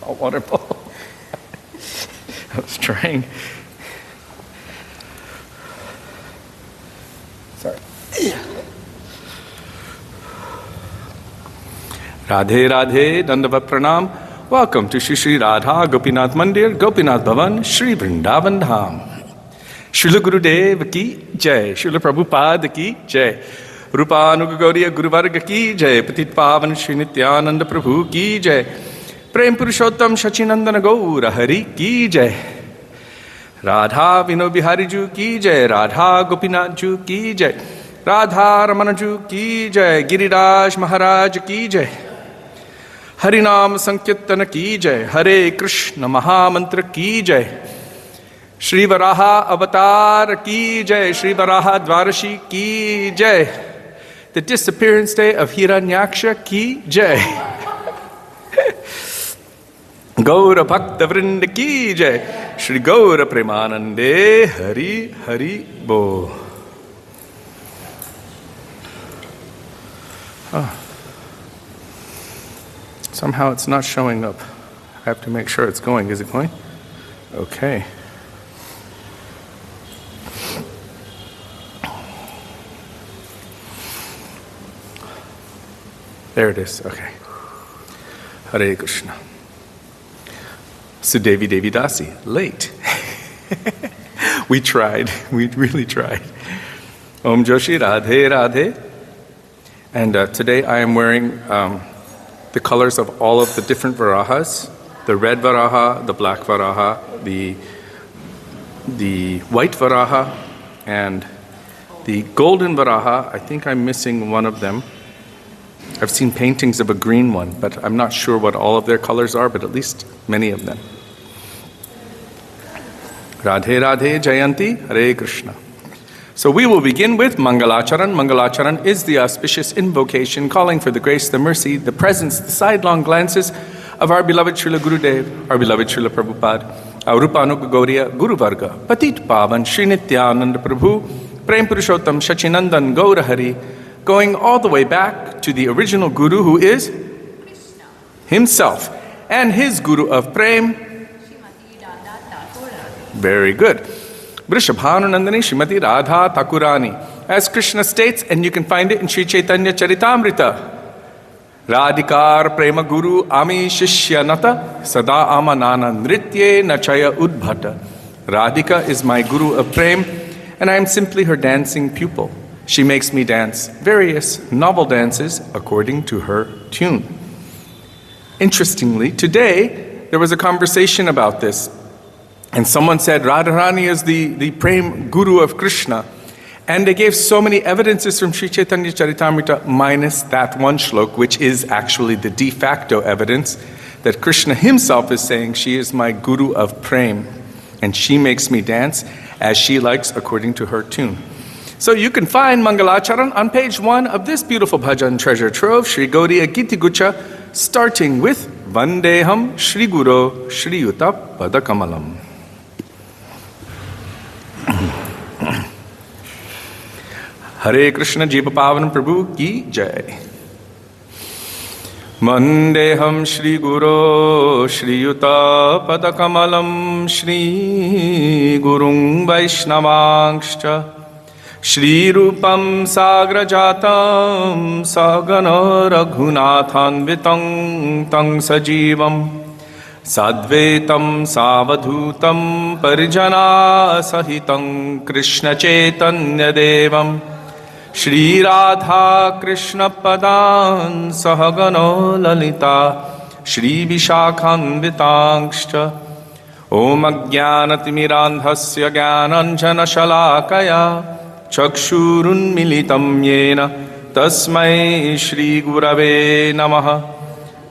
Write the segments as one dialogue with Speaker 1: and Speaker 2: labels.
Speaker 1: salt water bowl. I was trying. Sorry. Radhe Radhe, Dandavat Pranam. Welcome to Shri Shri Radha Gopinath Mandir, Gopinath Bhavan, Shri Vrindavan Dham. Srila Gurudev ki jai, Srila Prabhupada ki jai, Rupanuga Gauriya Guru Varga ki jai, Patit Pavan Shri Nityananda Prabhu ki jai, Prem Purushottam Shachinandana Gaura Hari ki jai, Radha Vino Bihari Ju ki jai, Radha Gopinath Ju ki jai, Radha Ramana Ju ki jai, Giriraj Maharaj ki jai, Harinam Sankirtana ki jai, Hare Krishna Mahamantra ki jai, Shri Varaha Avatar ki jai, Shri Varaha Dwarashi ki jai, the disappearance day of Hiranyaksha ki jai, Gaura Bhakta Vrinda ki jai, Shri Gaura Premanande Hari Hari Bo. Somehow it's not showing up. I have to make sure it's going. Is it going? Okay. There it is. Okay. Hare Krishna. Sudevi Devi Dasi. Late. We tried. We really tried. Om Joshi Radhe Radhe. And today I am wearing the colors of all of the different Varahas. The red Varaha, the black Varaha, the white Varaha, and the golden Varaha. I think I'm missing one of them. I've seen paintings of a green one, but I'm not sure what all of their colors are, but at least many of them. Radhe Radhe Jayanti, Hare Krishna. So we will begin with Mangalacharan. Mangalacharan is the auspicious invocation calling for the grace, the mercy, the presence, the sidelong glances of our beloved Srila Gurudev, our beloved Srila Prabhupada, our Rupanuga Gauriya Guru Varga, Patit Pavan Shri Nityananda Prabhu, Prem Purushottam Shachinandan Gaura Hari, going all the way back to the original Guru who is Krishna himself, and his Guru of Prem. Very good. Vrishabhananandani Srimati Radha Thakurani. As Krishna states, and you can find it in Sri Chaitanya Charitamrita, Radhikar Prema Guru Ami Shishyanata Sada Amanana Nritye Nachaya Udbhata. Radhika is my Guru of Prem, and I am simply her dancing pupil. She makes me dance various novel dances according to her tune. Interestingly, today there was a conversation about this. And someone said Radharani is the Prem Guru of Krishna. And they gave so many evidences from Sri Chaitanya Charitamrita minus that one shlok, which is actually the de facto evidence that Krishna himself is saying, she is my Guru of Prem. And she makes me dance as she likes according to her tune. So you can find Mangalacharan on page 1 of this beautiful bhajan treasure trove, Sri Gaudiya Giti Gucha, starting with Vandeham Shri Guru Shri Yuta Padakamalam. Hare Krishna Jiva Pavan Prabhu ki jai. Mandeham Shri Guru Shri Yuta Padakamalam Shri Gurung Vaishnavangscha Shri Rupam Sagrajatam Sagana Raghunathanvitam Tang Sajivam Sadvetam Savadhutam Parijana Sahitam Krishna Chaitanya Devam Shri Radha Krishna Padan Sahagano Lalita Shri Vishakhanvitangscha Om Ajnanatimirandhasya Jnananjana Shalakaya Chakshurun Militam Yena Tasmai Shri Gurave Namaha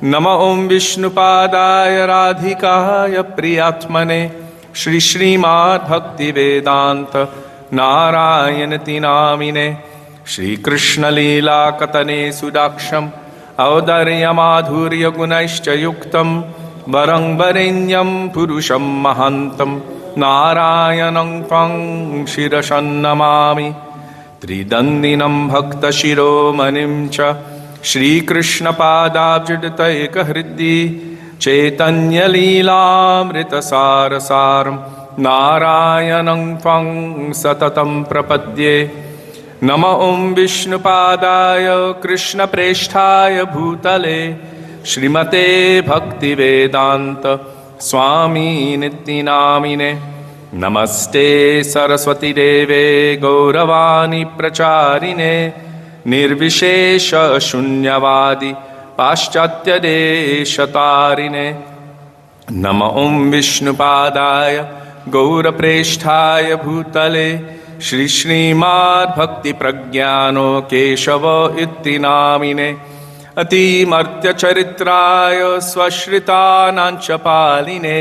Speaker 1: Nama Om Vishnupadaya Radhikaya Priyatmane Shri Srimad Bhakti Vedanta Narayanati Namine Shri Krishna Leela Katane Sudaksham Audarya Madhurya Gunaishcha Yuktam Varang Varenyam Purusham Mahantam Narayanam Tvang Shirasannamami Tridandinam Bhakta Shiromanim Cha Shri Krishna Padabjadataika Hriddi चैतन्यलीलामृतसारसारं नारायणं त्वं सततं प्रपद्ये। नमो ॐ विष्णुपादाय कृष्णप्रेष्ठाय भूतले श्रीमते भक्तिवेदान्त स्वामी नित्यनामिने। नमस्ते सरस्वती देवे गौरवाणी प्रचारिणे निर्विशेष शून्यवादी पाश्चात्य देशतारिणे। नमो ॐ विष्णुपादाय गौरप्रेष्ठाय भूतले श्री श्रीमद्भक्तिप्रज्ञानो केशव इति नामिने। अतिमर्त्यचरित्राय स्वश्रितानाञ्च पालिने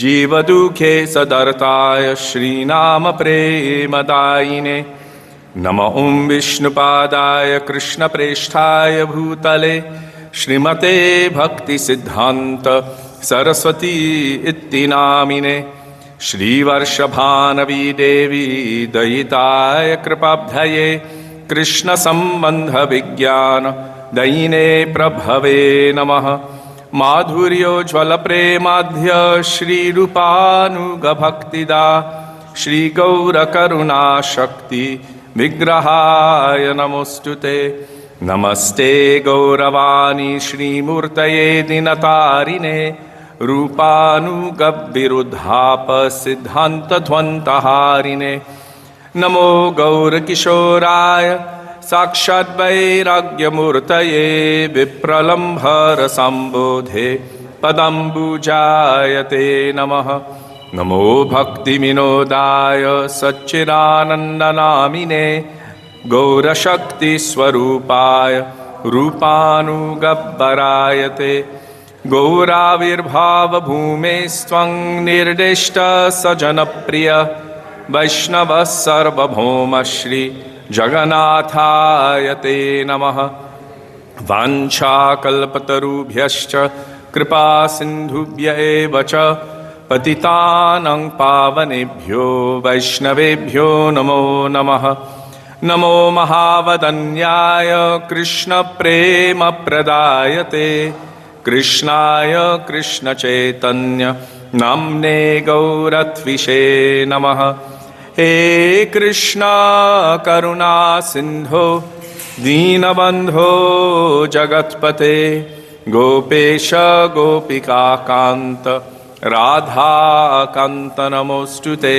Speaker 1: जीवदुःखे सदर्ताय श्रीनाम प्रेमदायिने। नमो ॐ विष्णुपादाय कृष्णप्रेष्ठाय भूतले श्रीमते भक्तिसिद्धान्त सरस्वती इति नामिने। श्रीवर्षभानवी देवी दयिताय कृपाब्धये कृष्णसम्बन्धविज्ञान दयिने प्रभवे नमः। माधुर्योज्ज्वलप्रेमाध्य श्रीरूपानुगभक्तिदा श्रीगौरकरुणाशक्ति विग्रहाय नमोऽस्तुते। नमस्ते गौरवाणी श्रीमूर्तये दिनतारिणे रूपानुगविरुद्धाप सिद्धान्तध्वन्तहारिणे। नमो गौरकिशोराय साक्षाद्वैराग्यमूर्तये विप्रलम्भरसम्बोधे पदम्बुजायते नमः। नमो भक्तिविनोदाय सच्चिदानन्दनामिने गौरशक्तिस्वरूपाय रूपानुगब्बरायते। गौराविर्भावभूमेस्त्वं निर्दिष्टसजनप्रिय वैष्णवः सार्वभौम श्री जगन्नाथाय ते नमः। वाञ्छाकल्पतरुभ्यश्च कृपा सिन्धुभ्य एव च पतितानां पावनेभ्यो वैष्णवेभ्यो नमो नमः। नमो महावदन्याय कृष्णप्रेमप्रदायते कृष्णाय कृष्णचैतन्य नाम्ने गौरत्विषे नमः। हे कृष्णा करुणा सिन्धो दीनबन्धो जगत्पते गोपेश गोपिकान्त राधाकान्त नमोऽस्तुते।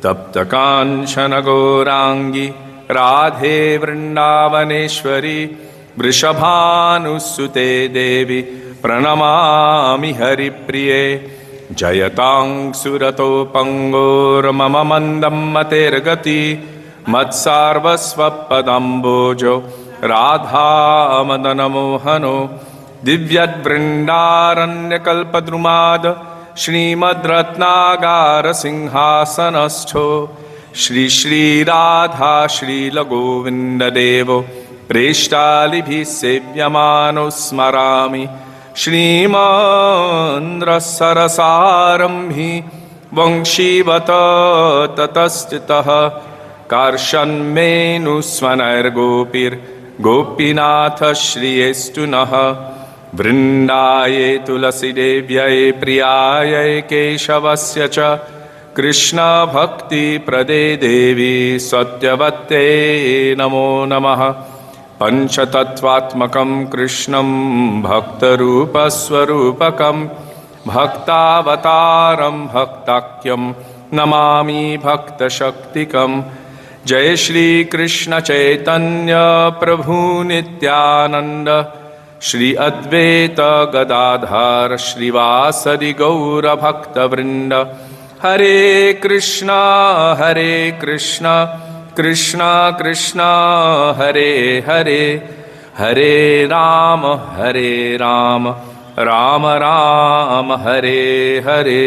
Speaker 1: तप्तकाञ्चन गौराङ्गी राधे वृन्दावनेश्वरी वृषभानुसुते देवी प्रणमामि हरिप्रिये। जयतां सुरतोपङ्गोर्मम मन्दं मतेर्गति मत्सार्वस्वपदम्बोजो राधामदनमोहनो दिव्यद्वृन्दारण्यकल्पद्रुमाद श्रीमद्रत्नागारसिंहासनस्थो श्री श्रीराधा श्रीलगोविन्ददेवो प्रेष्टालिभिः सेव्यमानो स्मरामि। श्रीमन्द्रसरसारम्भि वंशीवत ततस्थितः कार्षन्मेनुस्वनैर्गोपीर्गोपीनाथ श्रियेस्तु नः। वृन्दाये तुलसीदेव्यै प्रियायै केशवस्य च कृष्णभक्तिप्रदे देवी सत्यवत्यै नमो नमः। पंचतत्वात्मकं कृष्णं भक्तरूपस्वरूपकं भक्तावतारं भक्ताख्यं नमामि भक्तशक्तिकं। जय श्री कृष्ण चैतन्य प्रभु नित्यानंद श्री अद्वैत गदाधर श्रीवासदि गौर भक्तवृंद। हरे Krishna Krishna Krishna Hare Hare Hare Ram Ram Ram Hare Hare.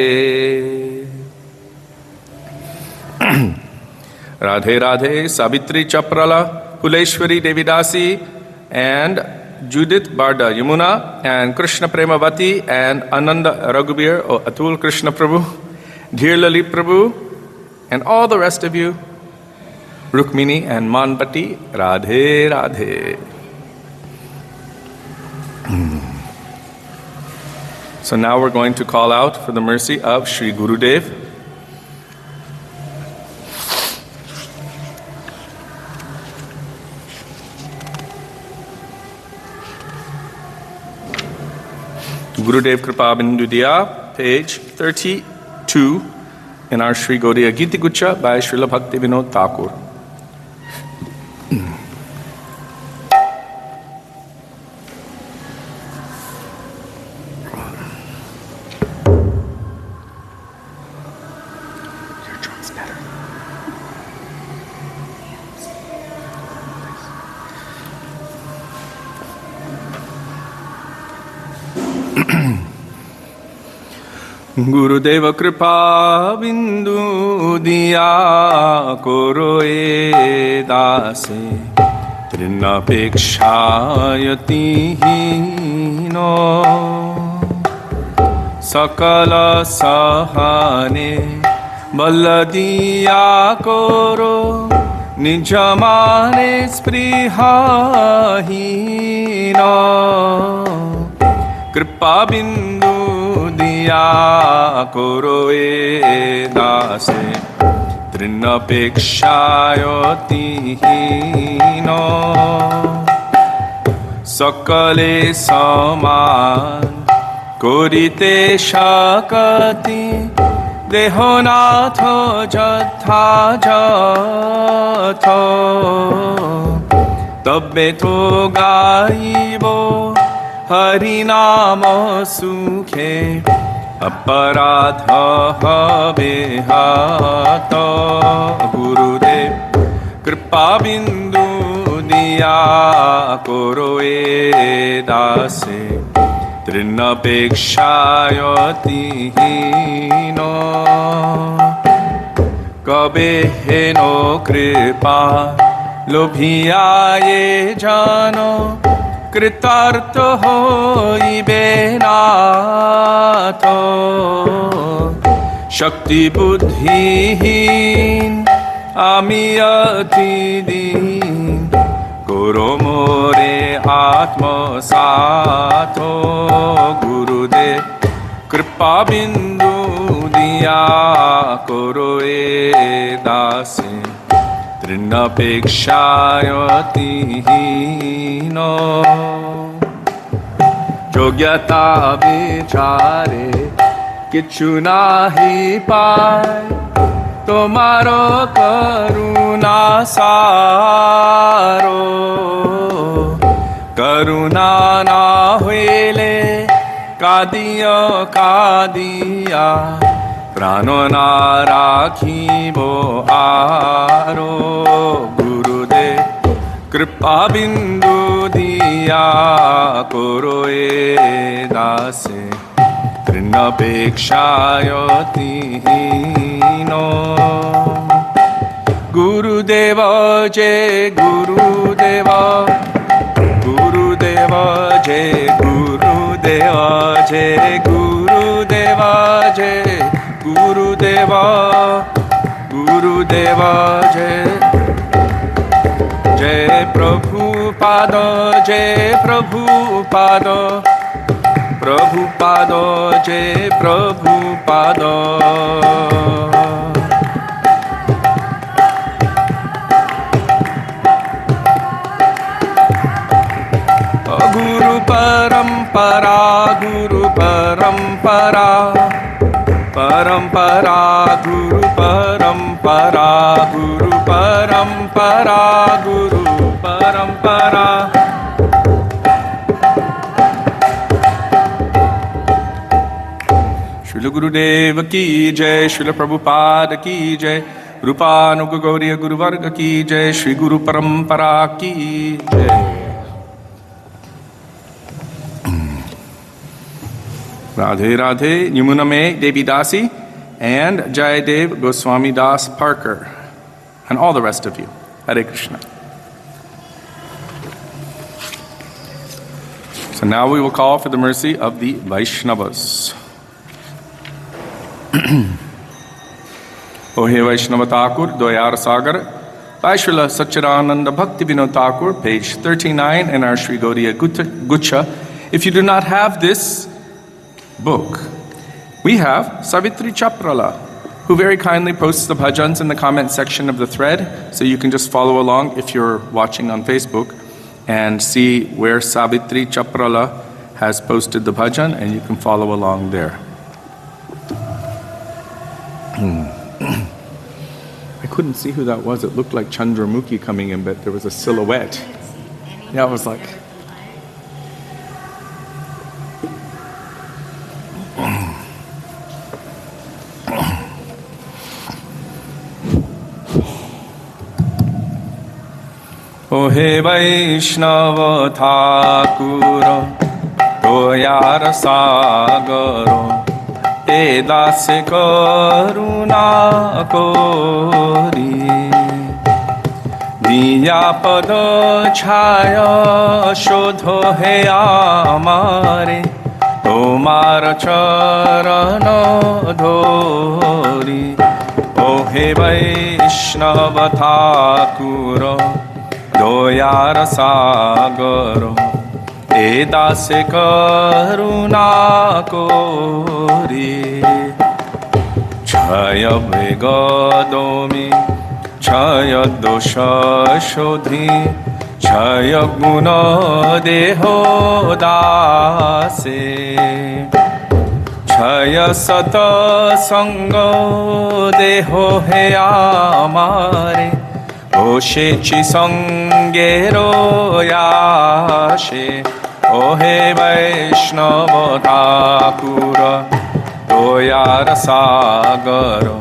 Speaker 1: Radhe Radhe. Savitri चप्रला, Kuleshwari Devidasi, and Judith Barda Yamuna, and Krishna Premavati, and Ananda Raghubir or Atul Krishna Prabhu, Dear Lalit Prabhu, and all the rest of you, Rukmini and Manpati, Radhe Radhe. So now we're going to call out for the mercy of Sri Gurudev. Gurudev Kripa Bindu Diya, page 32 in our Sri Gaudiya Gita Gucha by Srila Bhakti Vinod Thakur. Gurudeva Kripa Bindu Diya Koro E Dase Trinapekshayati Hino Sakala Sahane Baladiya Koro Nijamane Spriha Hino Kripa Bindu Diya Koro E Dase Trinapekshayati Hino Sakale Saman Korite Shakati Dehonatho Jatha Jatho Tabbe to Gaibo Harinama Sukhe Aparadha Behato Gurudev Kripa Bindu Diya Koro E Dase Trinapekshayati Hino Kabe Heno Kripa Lobhiya Ye Jano Kritarto hoibe nato Shakti buddhihin amiyati din Guru more atma sato Gurudev Kripa bindu diya Koro E dase Trinapekshayati Hino Jogyata Vichare Kichu Nahi Pai Tomaro Karuna Saro Karuna Na Huele Kadiya Kadiya Prano na rakhibo aro Gurudev Kripa bindu diya Koro E dase Trinapekshayati hino Gurudeva Jai Gurudeva Gurudeva Jai Gurudeva Jai Gurudeva Jai Gurudeva, Gurudeva Jai Jai Prabhupada, Jai Prabhupada Prabhupada, Jai Prabhupada Guru Parampara, Guru Parampara Parampara, Guru Parampara, Guru Parampara, Guru Parampara. Srila Gurudev ki jai, Srila Prabhupada ki jai, Rupanuga Gauriya Guru Varga ki jai, Shri Guru Parampara ki jai. Radhe Radhe, Yamuname Devi Dasi, and Jayadev Goswami Das Parker, and all the rest of you. Hare Krishna. So now we will call for the mercy of the Vaishnavas. O He Vaishnava Thakur, Doyar Sagar, by Srila Satchidananda Bhakti Vinod Thakur, page 39 in our Sri Gaudiya Gucha. If you do not have this, book. We have Savitri Chaprala, who very kindly posts the bhajans in the comment section of the thread, so you can just follow along if you're watching on Facebook and see where Savitri Chaprala has posted the bhajan, and you can follow along there. I couldn't see who that was. It looked like Chandramukhi coming in, but there was a silhouette. Yeah, I was like... O he Vaishnava Thakura, Toyar Sagaro, E dase karuna kori, Diya pada chaya shodho he amare, Tomar charana dhori. O he Vaishnava Thakura, Doyar sagaro, e dase karuna kori. Chaya vegadomi, chaya dosha shodhi, chaya guna deho dase. Chaya sata sango deho he amare, Oshechi sangero yashe, O he Vaishnava Thakura, Doyar sagaro,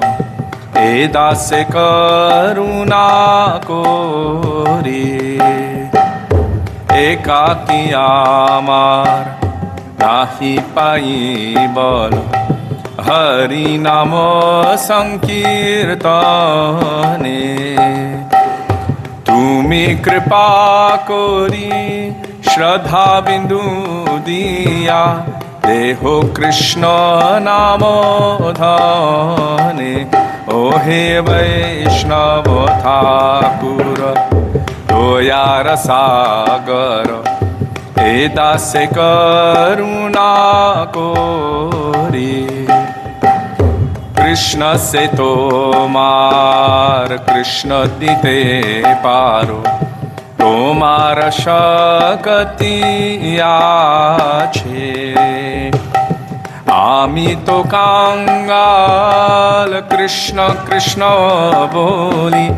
Speaker 1: e dase karuna kori. Ekaki amar, nahi pai bala, Hari namo sankirtane. Tumi kripa kori, Shraddha bindu diya, Deho Krishna namo dhane. O he Vaishnava Thakura, Doyar sagara, e dase karuna kori. Krishna se tomar, Krishna dite paro, tomar shakati ache. Ami to kangal, Krishna Krishna boli,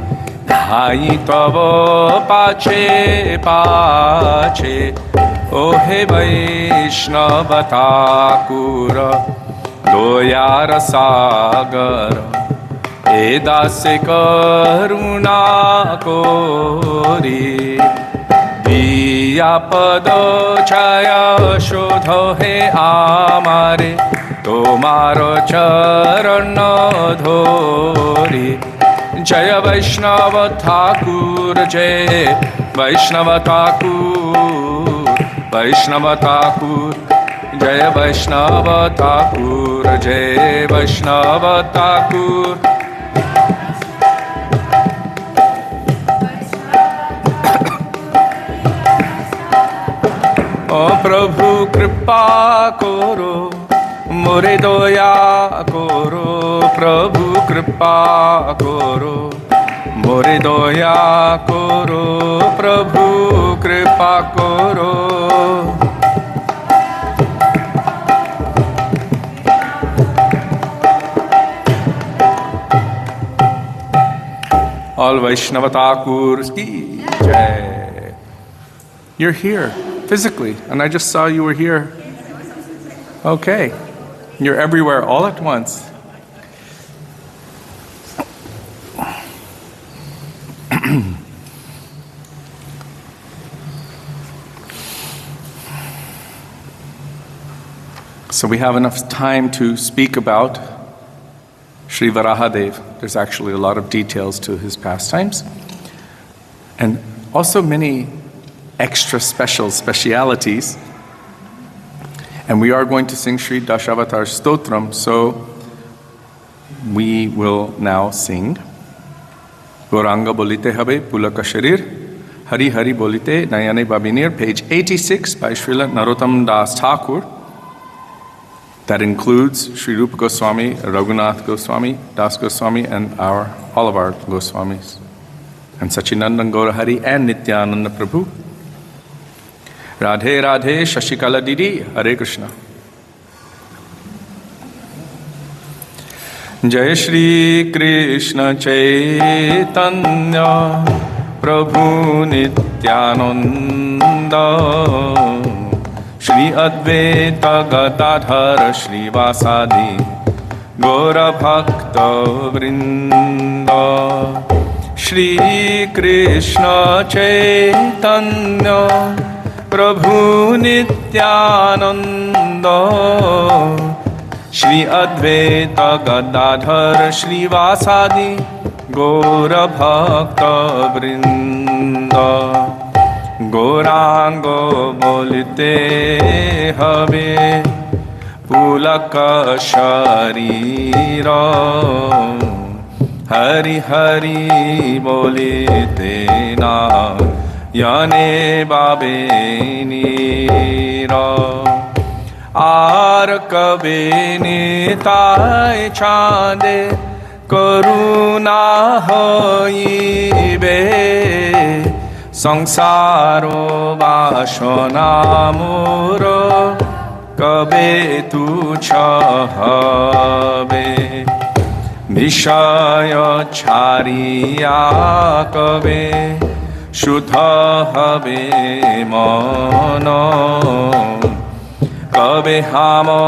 Speaker 1: dhai tavo pache pache. O he Vaishnava Thakura, Doyar sagara, e dase karuna kori. Diya pada chaya shodho he amare, Tomar charana dhori. Jaya Vaishnava Thakur, Jai Vaishnava Thakur, Vaishnava Thakur, Jaya Vaishnava Thakur, Jai Vaishnava Thakur. O Prabhu Kripa Koro, More Doya Koro, Prabhu Kripa Koro, More Doya Koro, Prabhu Kripa Koro. All Vaishnava Thakurs ki jai. You're here, physically, and I just saw you were here. Okay. You're everywhere all at once. So we have enough time to speak about Sri Varahadev. There's actually a lot of details to his pastimes, and also many extra specialities. And we are going to sing Sri Dashavatar Stotram, so we will now sing Gauranga Bolite Habe Pulaka Sharir, Hari Hari Bolite Nayane Babinir, page 86 by Srila Narottam Das Thakur. That includes Sri Rupa Goswami, Raghunath Goswami, Das Goswami, and all of our Goswamis. And Sachinandan Gaurahari and Nityananda Prabhu. Radhe Radhe Shashikala Didi, Hare Krishna. Jai Shri Krishna Chaitanya Prabhu Nityananda Shri Advaita Gadadhara Shri Vasadi Gaura Bhakta Vrinda Shri Krishna Chaitanya Prabhu Nityananda Shri Advaita Gadadhara Shri Vasadi Gaura Bhakta Vrinda Gaurango bolte habe pulaka sharira Hari Hari bolite na yane babe nira Ar kabe nitai chande karuna hoibe Sangsaro Vashona Muro Kabe tu chahabe Nishaya Chariya Kabe Shuddha habe Mano Kabe Hamo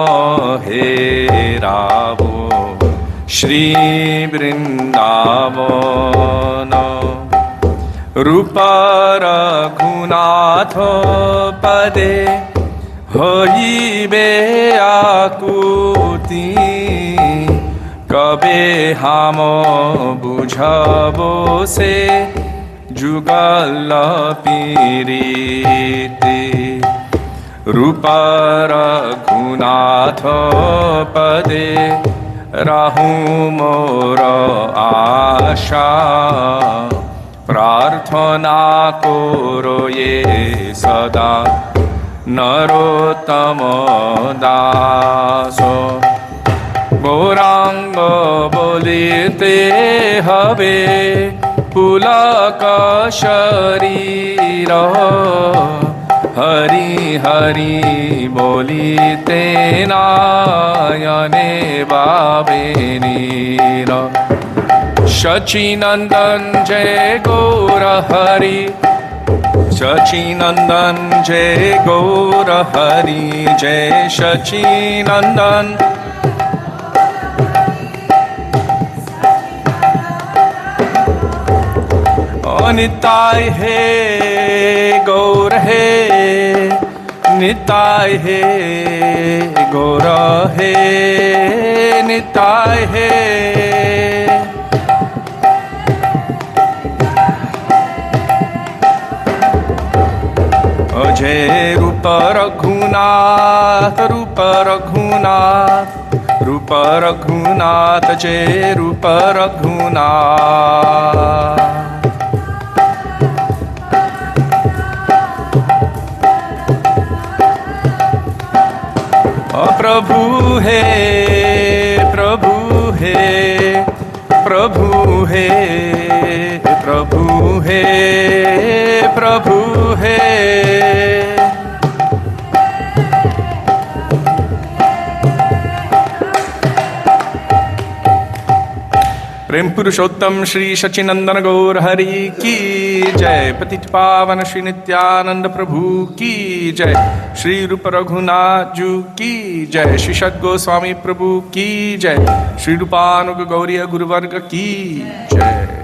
Speaker 1: Heravo Shri Vrindavana Rupa Raghunatha Pade Hoibe Akuti Kabe Hamo Bujhabo Se Jugala Piriti Rupa Raghunatha Pade Rahu Mora Asha Prarthana koro ye sada narottama daso Gauranga bolite habe pulaka sharira Hari Hari bolite nayane babe nira Sachinandan Jai Gaura Hari Sachinandan Jai Gaura Hari Jai Sachinandan Nitai He Gaur He Nitai He Gaura He Nitai He Jai Rupa Raghunath Rupa Raghunath Rupa Raghunath Jai Rupa Raghunath Prabhu He Prabhu He Prabhu He Prabhu He Prabhu He Prem Purushottam Shri Sachinandana Gaur Hari Ki Jai Patit Pavan Shri Nityananda Prabhu Ki Jai Shri Rupa Raghunath Ju Ki Jai Shri Shad Goswami Prabhu Ki Jai Shri Rupanuga Gauriya Guru Varga Ki Jai.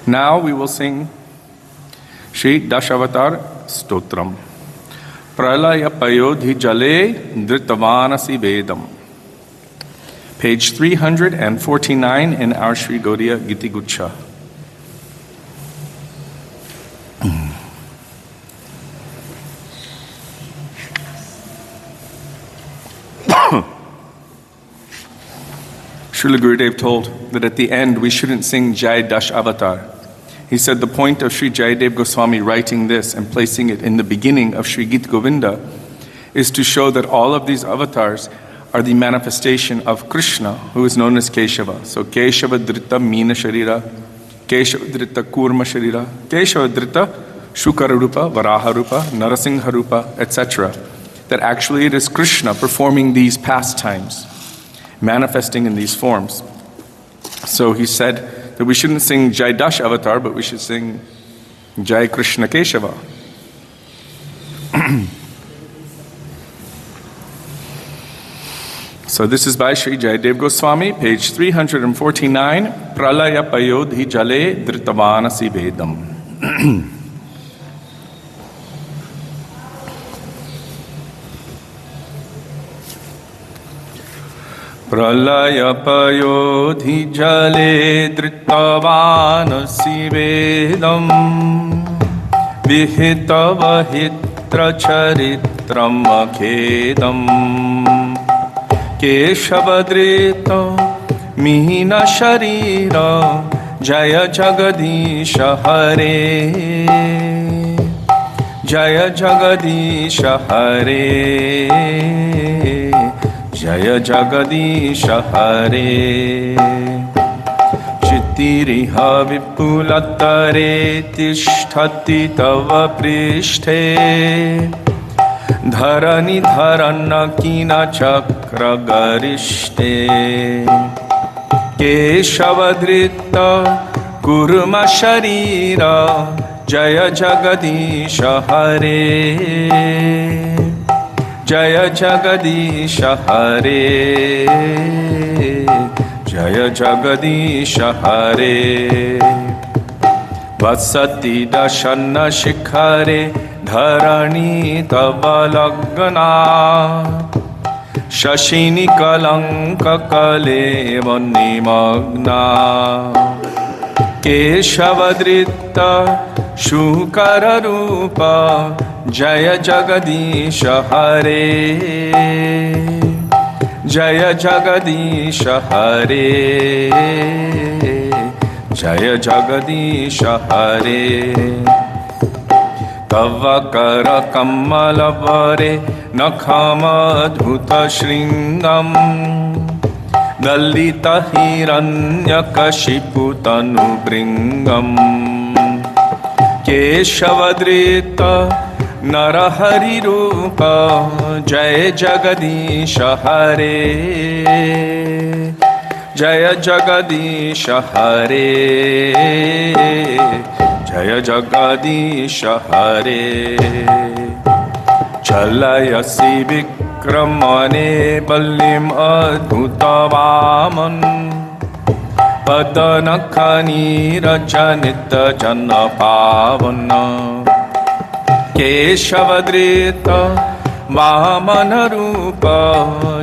Speaker 1: Now we will sing Shri Dashavatar Stotram Pralaya Payodhi Jale Dritavanasi Vedam, page 349 in our Sri Gaudiya Giti Gucha. Srila Gurudev told that at the end we shouldn't sing Jai Dash Avatar. He said the point of Sri Jayadev Goswami writing this and placing it in the beginning of Sri Gita Govinda is to show that all of these avatars are the manifestation of Krishna, who is known as Keshava. So Keshava Drita Meena Sharira, Keshava Drita Kurma Sharira, Keshava Drita Shukara Rupa, Varaha Rupa, Narasingha Rupa, etc. That actually it is Krishna performing these pastimes, manifesting in these forms. So he said that we shouldn't sing Jai Dash Avatar, but we should sing Jai Krishna Keshava. So this is by Sri Jayadev Goswami, page 349, Pralaya Payodhi Jale Dritavanasi Vedam. Pralaya Payodhi Jale Dritavanasi Vedam Vihita Vahitra Charitram Akhedam Keshavadrita Mihina Sharira Jaya Jagadisha Hare Jaya Jagadisha Hare Jaya Jagadisha Hare Chittiriha Vipulatare Tishtati Tava Prishthe Dharani Dharana Kina Chakra Garishte Keshavadrita Kurma Sharira Jaya Jagadisha Hare Jaya Jagadisha Hare Jaya Jagadisha Hare Vasati Dashana Shikhare Dharani Tavalagana Shashini Kalanka Kaleva Nimagna Keshavadrita Shukara Rupa Jaya Jagadisha Hare Jaya Jagadisha Hare Jaya Jagadisha Hare Tava Kara Kamala Vare Nakhama Dhuta Shringam Dalita Hiranya Kashipu Tanu Bringam Keshavadrita Narahari Rupa Jaya Jagadisha Hare Jaya Jagadisha Hare Jaya Jagadisha Hare Chalayasi Vikramane Balim Adhutavaman Padanakhani Rajanita Janapavana Keshavadrita Vamana Rupa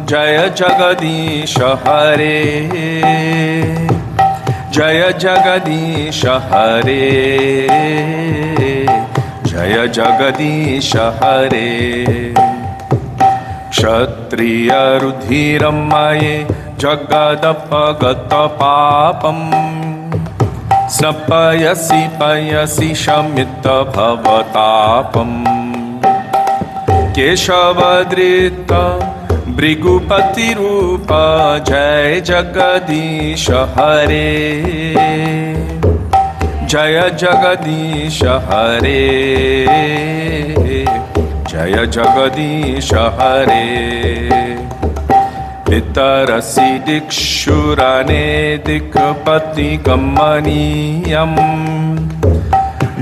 Speaker 1: Jaya Jagadisha Hare Jaya Jagadisha Hare Jaya Jagadisha Hare Kshatriya Rudhiramaye Jagadapagata Papam Snapayasi Payasi Shamita Bhavatapam Keshavadrita Brigupati Rupa Jai Jagadisha Hare Jaya Jagadisha Hare Jaya Jagadisha Hare Vitarasi Dikshurane Dikpati Kamaniyam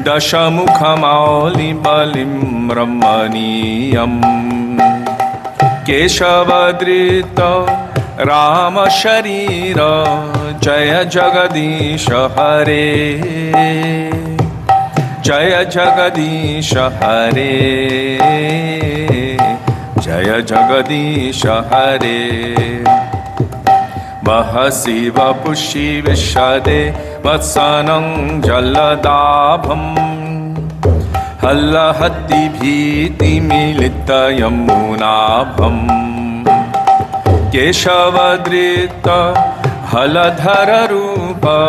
Speaker 1: Dashamukhamali Balim Ramaniyam Keshavadrita Rama Sharira Jaya Jagadisha Hare Jaya Jagadisha Hare Jaya Jagadisha Hare Vahasiva Pushi Vishade Vatsanam Jaladabham Hallahati Bhiti Milita Yamunabham Keshavadrita Haladhara Rupa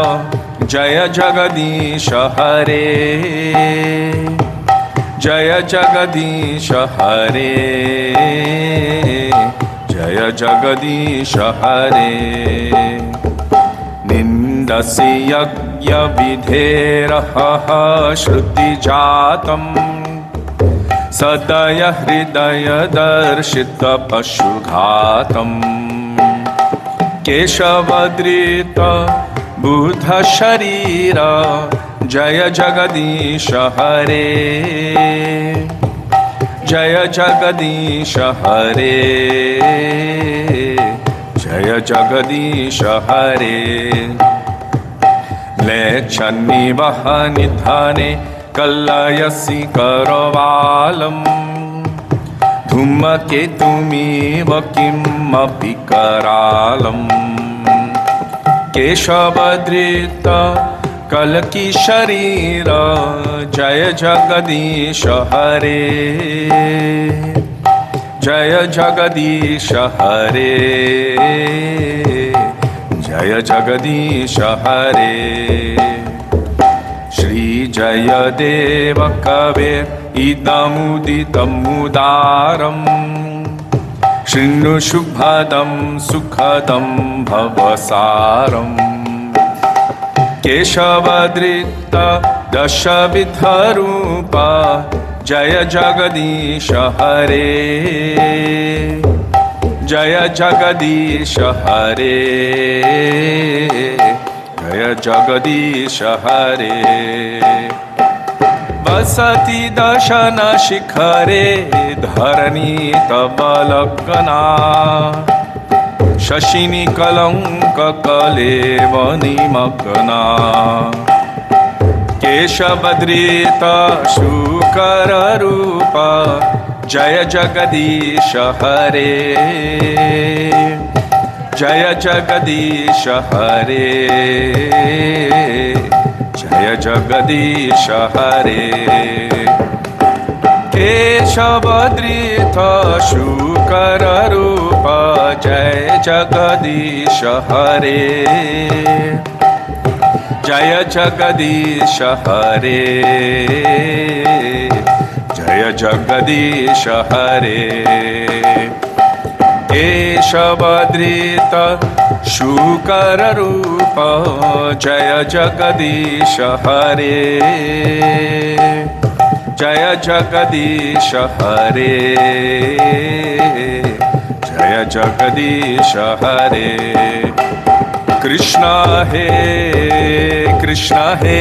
Speaker 1: Jaya Jagadisha Hare, Jaya Jagadisha Hare, Jaya Jagadisha Hare. Nindasi yagya vidheraha shruti jatam, Sadaya hridaya darshita pashughatam, Keshavadrita Buddha Sharira, Jaya Jagadisha Hare, Jaya Jagadisha Hare, Jaya Jagadisha Hare. Lechanni Vahanidhane Kallayasi Karavalam, Dhumaketumi Kim Apikaralam, Keshavadrita Kalaki Sharira, Jaya Jagadisha Hare, Jaya Jagadisha Hare, Jaya Jagadisha Hare. Shri Jaya Deva Kave Idamuditam Mudaram, Shrinnu Shubhadam Sukhadam Bhavasaram, Keshavadrita Dashavidharupa, Jaya Jagadisha Hare, Jaya Jagadisha Hare, Jaya Jagadisha Hare. Vasati Dashana Shikhare Dharani Tabalakana, Shashini Kalanka Kalevani Makana, Keshavadrita Shukara Rupa, Jaya Jagadisha Hare, Jaya Jagadisha Hare, Jaya Jagadisha Hare. Keshavadrita Shukara Rupa, Jaya Jagadisha Hare, Jaya Jagadisha Hare, Jaya Jagadisha Hare. Keshavadrita Shukara Rupa, Jaya Jagadisha Hare, Jaya Jagadisha Hare, Jaya Jagadisha Hare. Krishna He, Krishna He,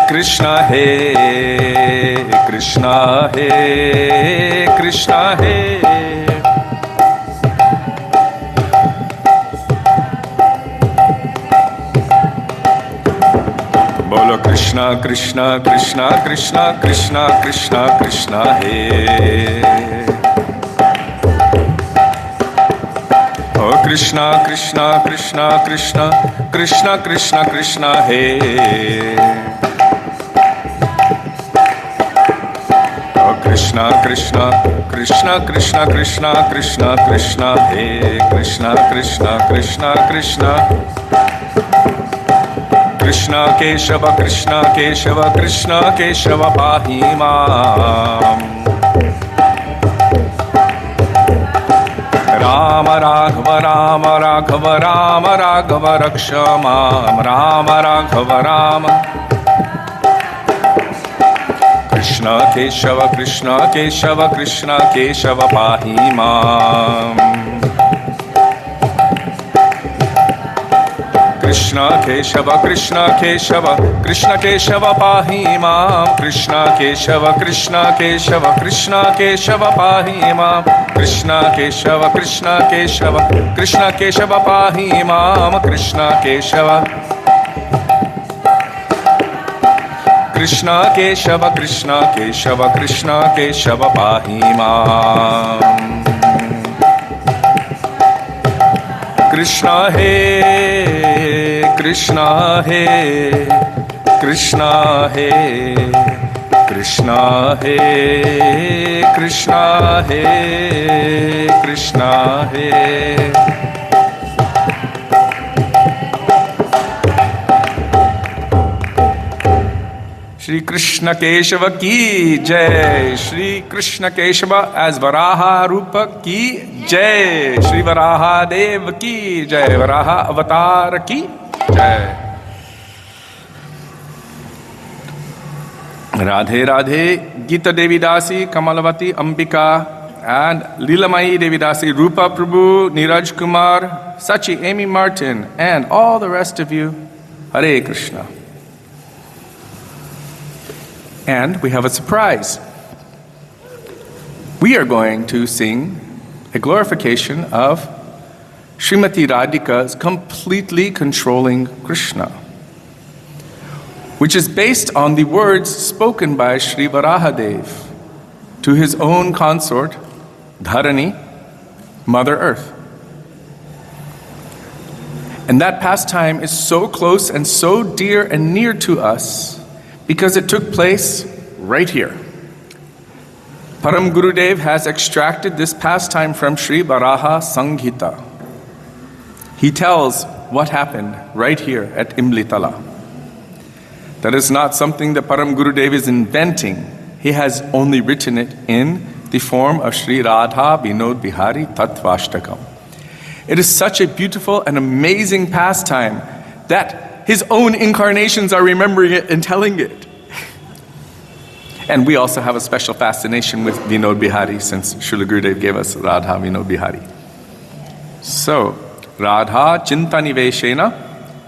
Speaker 1: Krishna He, Krishna He, Krishna He. Bolo Krishna, Krishna, Krishna, Krishna, Krishna, Krishna, Krishna He. Oh Krishna, Krishna, Krishna, Krishna, Krishna, Krishna, Krishna He. Oh Krishna, Krishna, Krishna, Krishna, Krishna, Krishna, Krishna He. Krishna, Krishna, Krishna, Krishna. Krishna Keshava, Krishna Keshava, Krishna Keshava Pahi Mam. Rama Raghava, Rama Raghava, Rama Raghava Raksha Mam. Rama Raghava, Rama. Krishna Keshava, Krishna Keshava, Krishna Keshava Pahi Mam. Krishna Keshava, Krishna Keshava, Krishna Keshava Pahi Mam. Krishna Keshava, Krishna Keshava, Krishna Keshava Pahi Mam. Krishna Keshava, Krishna Keshava, Krishna Keshava Pahi Mam. Krishna Keshava, Krishna Keshava, Krishna Keshava, Krishna Keshava Pahi Mam. Krishna He, Krishna He, Krishna He, Krishna He, Krishna He, Krishna He. Shri Krishna Keshava ki Jai. Shri Krishna Keshava as Varaha Rupa ki Jai. Shri Varaha Dev ki Jai. Varaha Avatar ki Jai. Radhe Radhe, Gita Devi Dasi, Kamalavati Ambika, and Leelamayi Devi Dasi, Rupa Prabhu, Niraj Kumar, Sachi, Amy Martin, and all the rest of you. Hare Krishna. And we have a surprise. We are going to sing a glorification of Srimati Radhika's completely controlling Krishna, which is based on the words spoken by Sri Varahadev to his own consort, Dharani, Mother Earth. And that pastime is so close and so dear and near to us because it took place right here. Param Gurudev has extracted this pastime from Sri Varaha Sanghita. He tells what happened right here at Imlitala. That is not something that Param Gurudev is inventing. He has only written it in the form of Sri Radha Vinod Bihari Tattvashtakam. It is such a beautiful and amazing pastime that his own incarnations are remembering it and telling it. And we also have a special fascination with Vinod Bihari since Srila Gurudev gave us Radha Vinod Bihari. So, Radha Chintaniveshena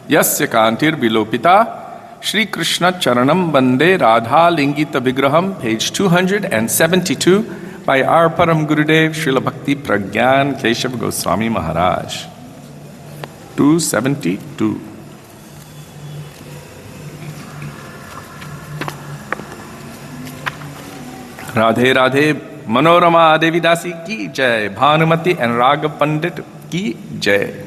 Speaker 1: Yasya Kantir Vilopita Shri Krishna Charanam Bande Radha Lingita Vigraham, page 272 by our Param Gurudev Srila Bhakti Pragyan Keshav Goswami Maharaj. 272. Radhe Radhe, Manorama Devi Dasi ki Jai, Bhanumati and Raghav Pandit ki Jai.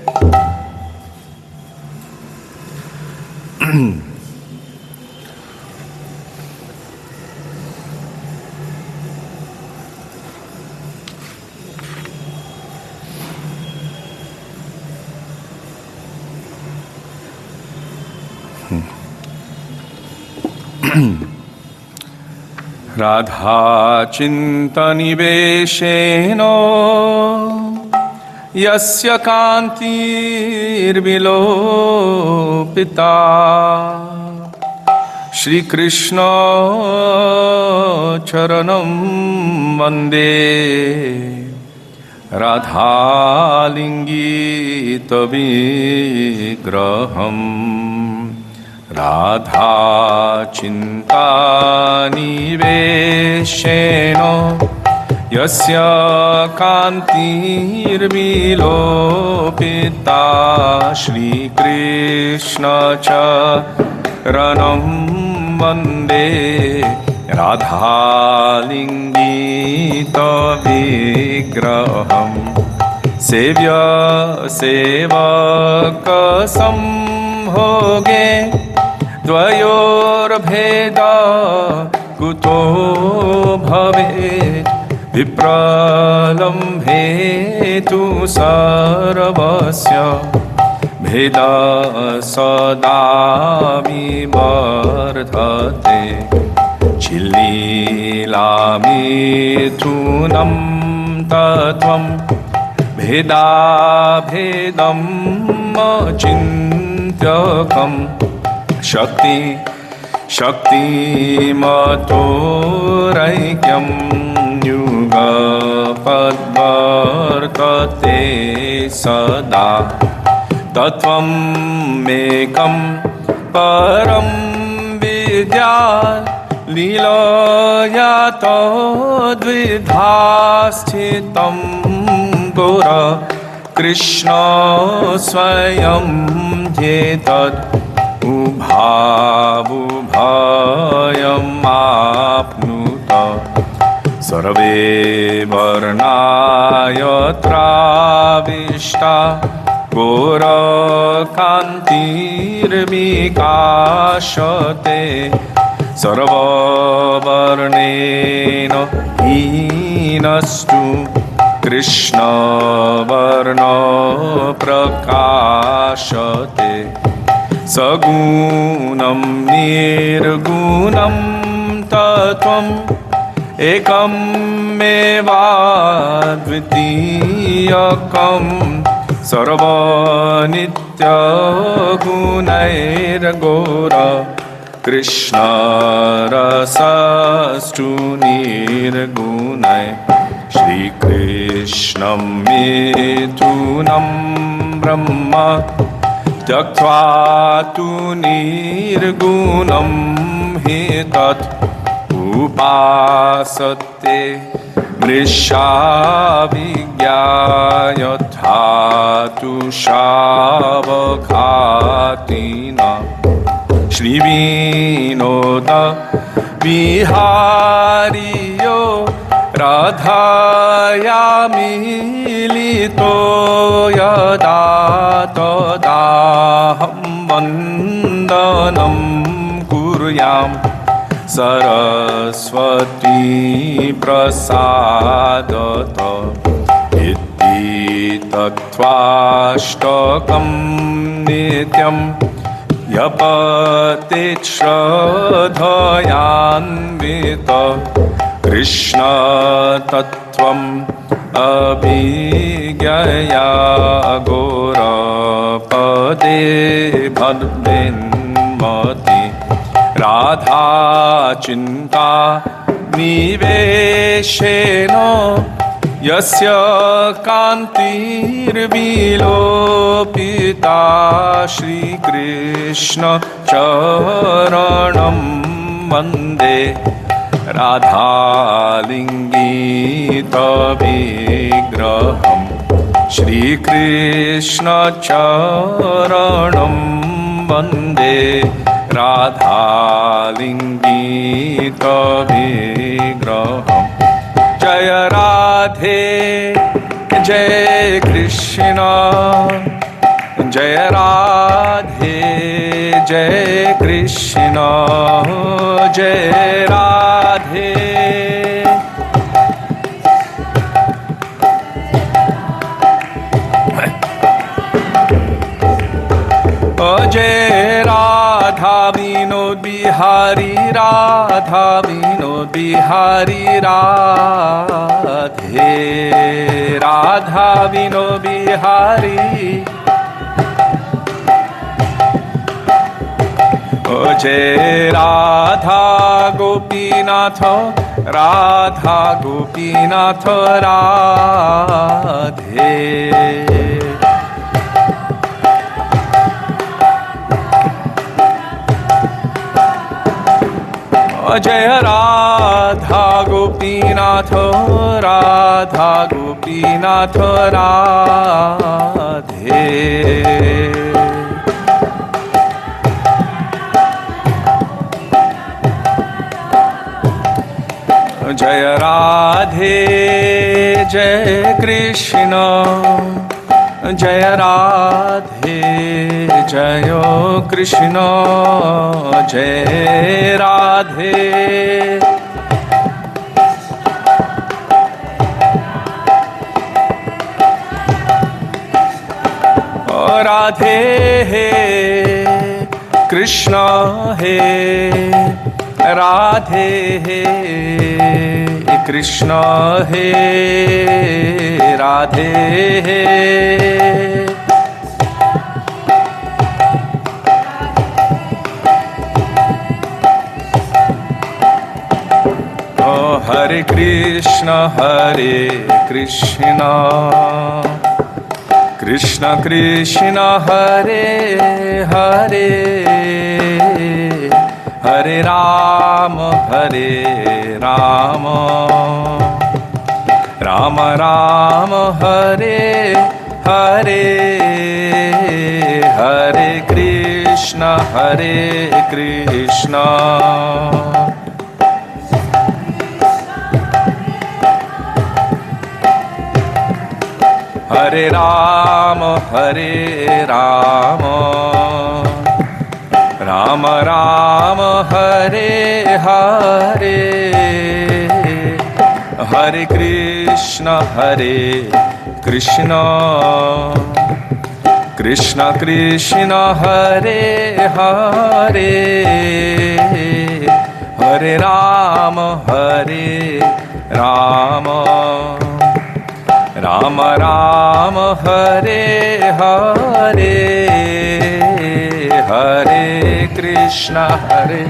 Speaker 1: Radha Chintanivesheno Yasya Kantir Vilopita Shri Krishna Charanam Vande Radha Lingita Vigraham Radha Chintanivesheno Yasya Kantir Vilopita Shri Krishna Charanam Vande Radha Lingita Vigraham Sevya Sevaka Samhoge Dvayor Bheda Kuto Bhavet Vipralambhe Tu Sarvasya Bheda Sada Vivardhate Chilila Mithunam Tattvam Bheda Bhedam Achintyakam Shakti Shakti Matoraikyam Yuga Padvartate Sada Tattvam Mekam Param Vidya Leelayata Dvidhasthitam Gora Krishna Swayam Dhyetad Ubhavayam apnuta Sarve varnaya travishta Gora kantir vikashate Sarva varnena hinastu Krishna varna prakashate सगुणं निर्गुणं तत्त्वम् एकं मेवाद्वितीयकं सर्वनित्यगुणैर्घोर कृष्णरसस्तु निर्गुणै श्रीकृष्णं मिथुनं ब्रह्म त्यक्त्वा तु निर्गुणं हि तत् उपासते मृषाभिज्ञायथा तु शावकातिना श्रीविनोद विहारियो राधाया मिलितो यदा तदाहं वन्दनं कुर्याम् सरस्वती प्रसादत इति तत्त्वाष्टकं नित्यं यपते श्रद्धयान्वित कृष्णतत्त्वम् अभिज्ञया घोरपदे भद्रेन्मति राधा चिन्ता निवेशेन यस्य कान्तिर्विलोपिता श्रीकृष्ण चरणं वन्दे राधालिङ्गितविग्रहं श्रीकृष्ण चरणं वन्दे राधालिङ्गितविग्रहम् जय राधे जय कृष्ण जय राधे जय कृष्ण जय राधे जय राधा विनोद बिहारी राधा विनोद बिहारी राधे राधा विनोद बिहारी जय राधा गोपीनाथ राधा गोपीनाथ राधे जय राधा गोपीनाथ राधा गोपीनाथ राधे जय राधे जय कृष्ण जय राधे जय कृष्ण जय राधे राधे हे कृष्ण हे राधे हे कृष्ण हे राधे हे हरे कृष्ण कृष्ण कृष्ण हरे हरे हरे राम राम राम हरे हरे हरे कृष्ण हरे Ram Ram Ram Hare Hare Hare Krishna Krishna Krishna Hare Hare, Hare Rama Hare Rama, Rama Rama Hare Hare, Hare Krishna Hare.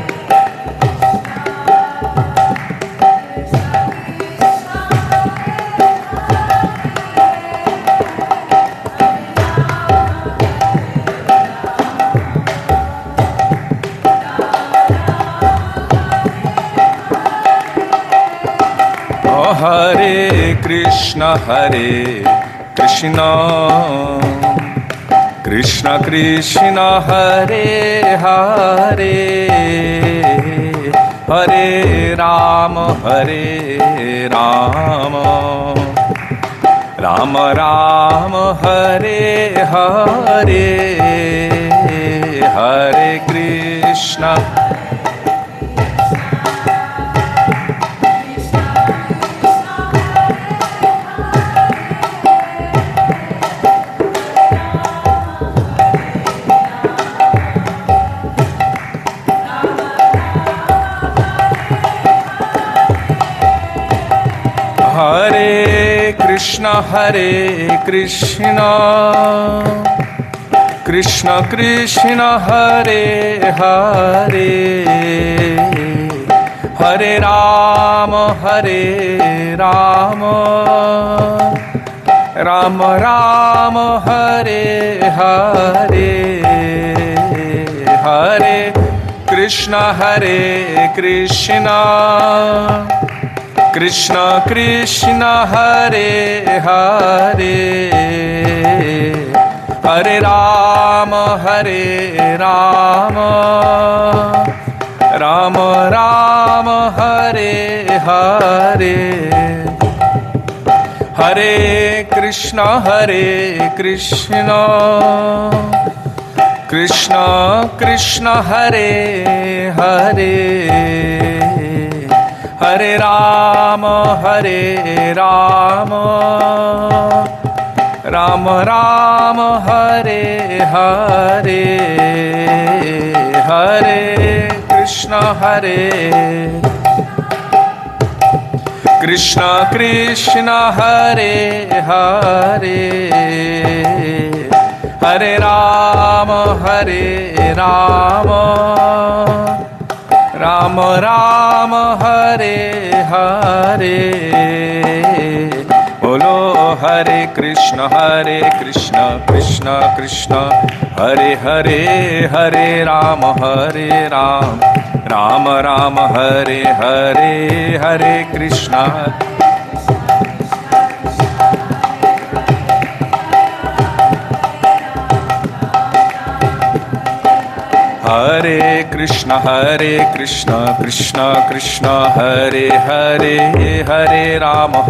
Speaker 1: Hare Krishna Krishna Krishna Krishna Hare Hare, Hare Rama Rama Rama Hare Hare, Hare Krishna. Hare Krishna Krishna Krishna Hare Hare, Hare Rama Rama Rama Hare Hare, Hare Krishna Krishna Krishna Hare Hare, Hare Rama Rama Rama Hare Hare, Hare Krishna Krishna Krishna Hare Hare, Hare Rama Rama Rama Hare Hare, Hare Krishna Krishna Hare Hare, Hare Rama Rama Rama Hare Hare. Bolo Hare Krishna Krishna Krishna Hare Hare, Hare Rama Rama Rama Hare Hare, Hare Krishna. Hare Krishna Krishna Krishna Hare Hare, Hare Rama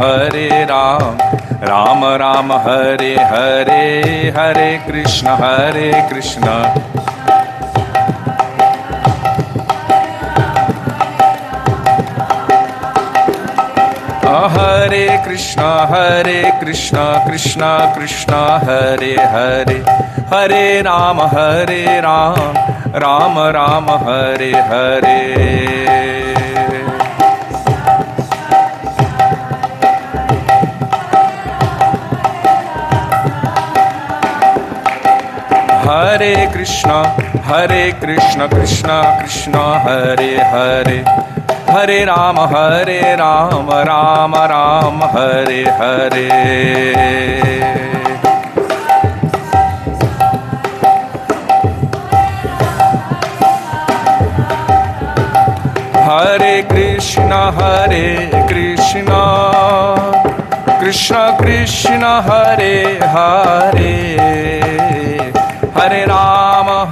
Speaker 1: Rama Rama Hare Hare, Hare Krishna Hare Krishna Krishna Krishna Hare Hare, Hare Rama Rama Rama Hare Hare. Hare Krishna Krishna Krishna Hare Hare, Hare Rama Rama Rama Hare Hare. Hare Krishna Krishna Krishna Hare Hare, Hare Rama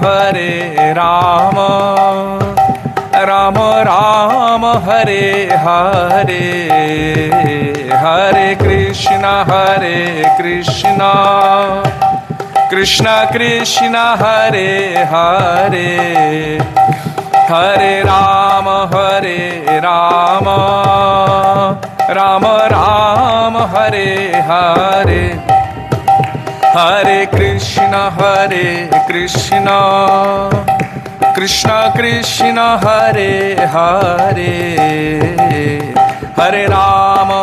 Speaker 1: Rama Rama Hare Hare, Hare Krishna Krishna Krishna Hare Hare, Hare Rama Rama Rama Hare Hare, Hare Krishna, Krishna Krishna, Hare Hare, Hare Rama,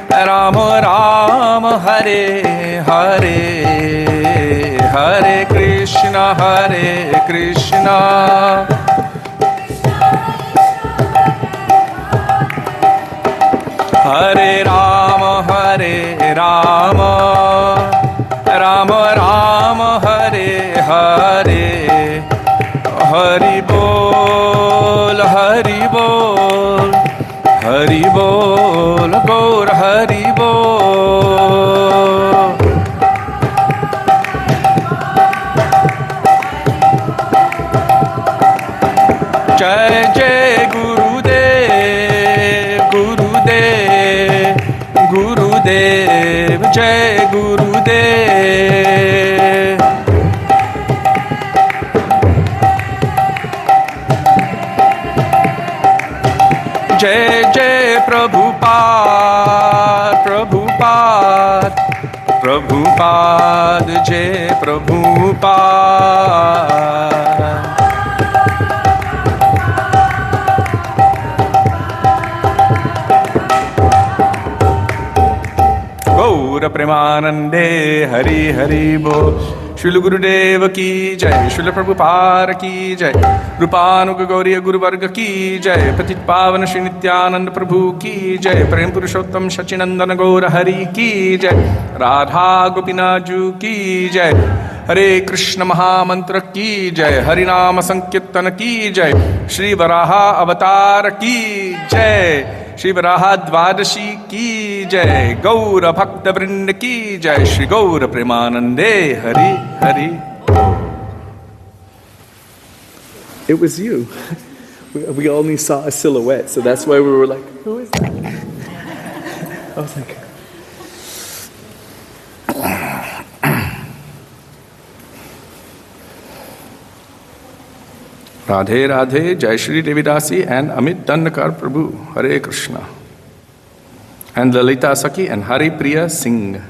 Speaker 1: Rama Rama, Hare Hare, Hare Krishna, Hare Rama, Rama Rama, Hare Hare, Hari Bol, Hari Bol, Hari Bol, Gaur Hari Bol. Jai Jai Gurudev, Gurudev, Gurudev, Jai Gurudev. Jai Jai Prabhupada, Prabhupada, Prabhupada, Jai Prabhupada. Gaura Premanande, Hari Hari Bol. Srila Gurudeva ki jai, Srila Prabhupada ki jai, Rupanuga Gauriya Guru Varga ki jai, Patit Pavana Shri Nityananda Prabhu ki jai, Prem Purushottam Shachinandana Gaura Hari ki jai, Radha Gopinaju ki jai, Hare Krishna Mahamantra ki jai, Harinama Sankirtana ki jai, Shri Varaha Avatar ki jai, Shri Varaha Dvadashi ki jai, Gaura Bhakta Vrinda ki jai, Shri Gaura Premanande, Hari Hari.
Speaker 2: It was you. We only saw a silhouette, so that's why we were like, who is that? I was like,
Speaker 1: Radhe Radhe, Jai Shri Devidasi and Amit Dandakar Prabhu, Hare Krishna. And Lalita Saki and Hari Priya Singh.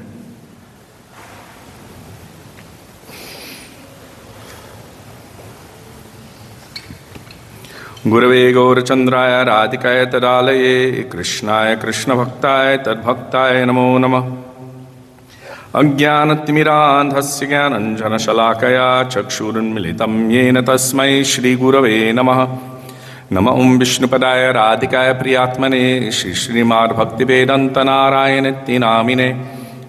Speaker 1: Gurave Gaurachandraya Radhikaya Tadalaye Krishnaya Krishna Bhaktaya Tadbhaktaya Namo Namah. Ajnanatimirandhasya Jnananjana Shalakaya Chakshurunmilitam Yena Tasmai Shri Gurave Namaha. Nama Vishnupadaya Radhikaya Priyatmane Shri Srimad Bhaktivedanta Narayaniti Namine.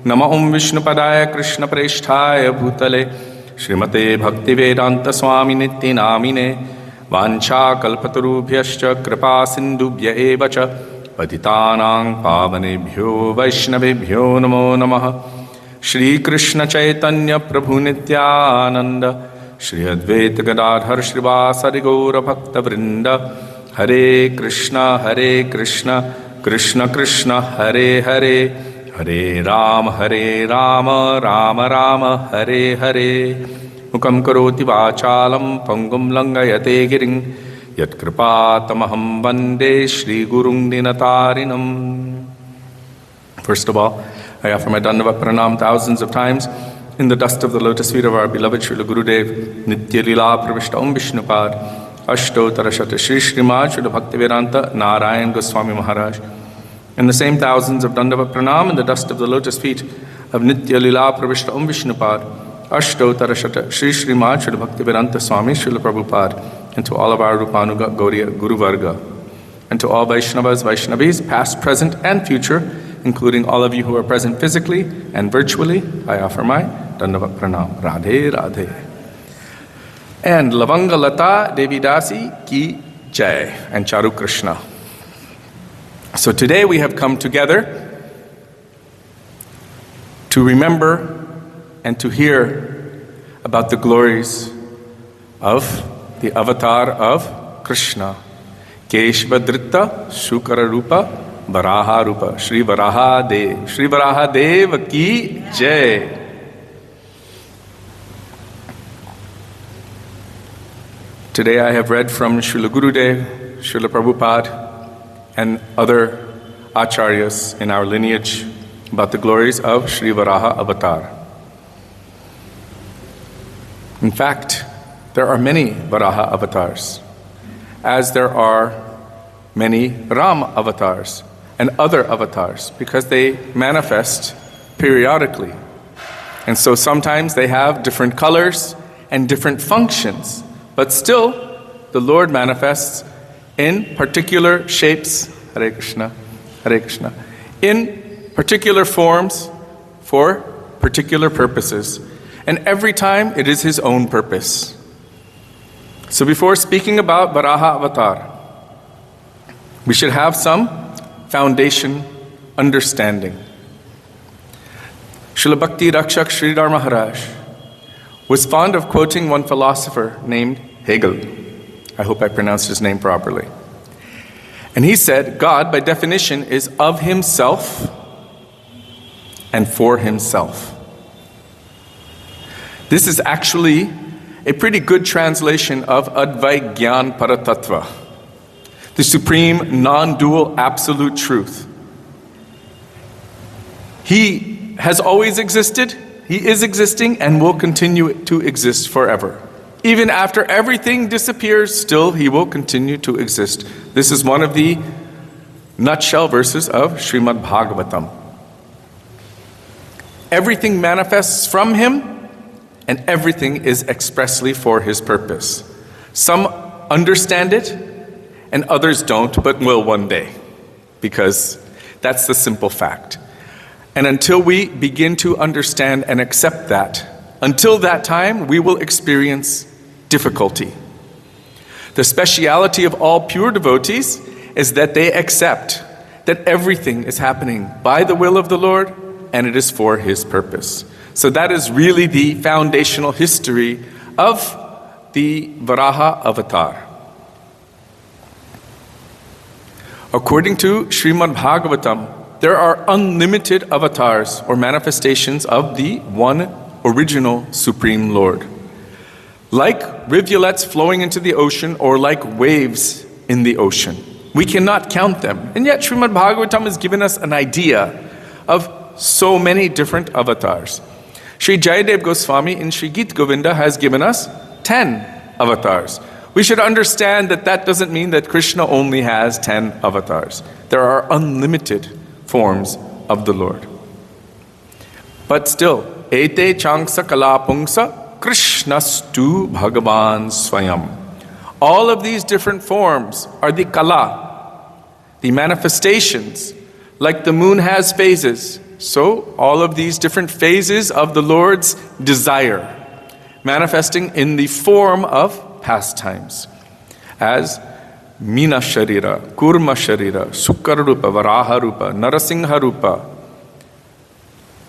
Speaker 1: Nama Vishnupadaya Krishna Presthaya Bhutale Srimate Bhaktivedanta Swaminiti Namine. Vancha Kalpatarubhyascha Kripa Sindubhya Evacha Patitanang Pavanebhyo Vaishnavebhyo Namo Namaha. Shri Krishna Chaitanya Prabhu Nityananda Shri Advaita Gadadhar Shrivasari Gaura Bhakta Vrinda Hare Krishna Krishna Krishna Hare Hare Hare Rama Rama Rama Hare Hare Mukam Karoti Vachalam Pangum Langayate Giring Yat Kripatamaham Vande Shri Gurung Dinatarinam. First of all, I offer my Dandava Pranam thousands of times in the dust of the lotus feet of our beloved Srila Gurudev, Nitya Lila Pravishta Om Vishnupad, Ashto Tarashata Shri Srimad Srila Bhaktivedanta Narayan Goswami Maharaj. And the same thousands of Dandava Pranam in the dust of the lotus feet of Nitya Lila Pravishta Om Vishnupad, Ashto Tarashata Shri Srimad Srila Bhaktivedanta Swami Srila Prabhupada, and to all of our Rupanuga Gauriya Guru Varga, and to all Vaishnavas, Vaishnavis, past, present, and future, including all of you who are present physically and virtually, I offer my Dandava Pranam. Radhe Radhe. And Lavanga Lata Devi Dasi Ki Jai and Charu Krishna. So today we have come together to remember and to hear about the glories of the avatar of Krishna. Keshava Dritta Shukara Rupa Varaha Rupa, Shri Varaha Dev, Shri Varaha Dev Ki Jai. Today I have read from Srila Gurudev, Srila Prabhupada, and other acharyas in our lineage about the glories of Sri Varaha Avatar. In fact, there are many Varaha avatars, as there are many Ram avatars and other avatars, because they manifest periodically. And so sometimes they have different colors and different functions, but still the Lord manifests in particular shapes, Hare Krishna, in particular forms for particular purposes. And every time it is His own purpose. So before speaking about Varaha Avatar, we should have some foundation understanding. Srila Bhakti Rakshak Sridhar Maharaj was fond of quoting one philosopher named Hegel. I hope I pronounced his name properly. And he said, God, by definition, is of Himself and for Himself. This is actually a pretty good translation of Advait Gyan Paratattva, the supreme, non-dual, absolute truth. He has always existed, He is existing, and will continue to exist forever. Even after everything disappears, still He will continue to exist. This is one of the nutshell verses of Srimad Bhagavatam. Everything manifests from Him, and everything is expressly for His purpose. Some understand it, and others don't, but will one day, because that's the simple fact. And until we begin to understand and accept that, until that time, we will experience difficulty. The speciality of all pure devotees is that they accept that everything is happening by the will of the Lord, and it is for His purpose. So that is really the foundational history of the Varaha Avatar. According to Srimad Bhagavatam, there are unlimited avatars or manifestations of the one original Supreme Lord. Like rivulets flowing into the ocean or like waves in the ocean. We cannot count them. And yet Srimad Bhagavatam has given us an idea of so many different avatars. Sri Jayadev Goswami in Sri Gita Govinda has given us 10 avatars. We should understand that that doesn't mean that Krishna only has 10 avatars. There are unlimited forms of the Lord. But still, ete changsa kalapungsa Krishnastu Bhagavan Swayam. All of these different forms are the kala, the manifestations. Like the moon has phases, so all of these different phases of the Lord's desire, manifesting in the form of pastimes, as Meena Sharira, Kurma Sharira, Sukkara Rupa, Varaha Rupa, Narasingha Rupa,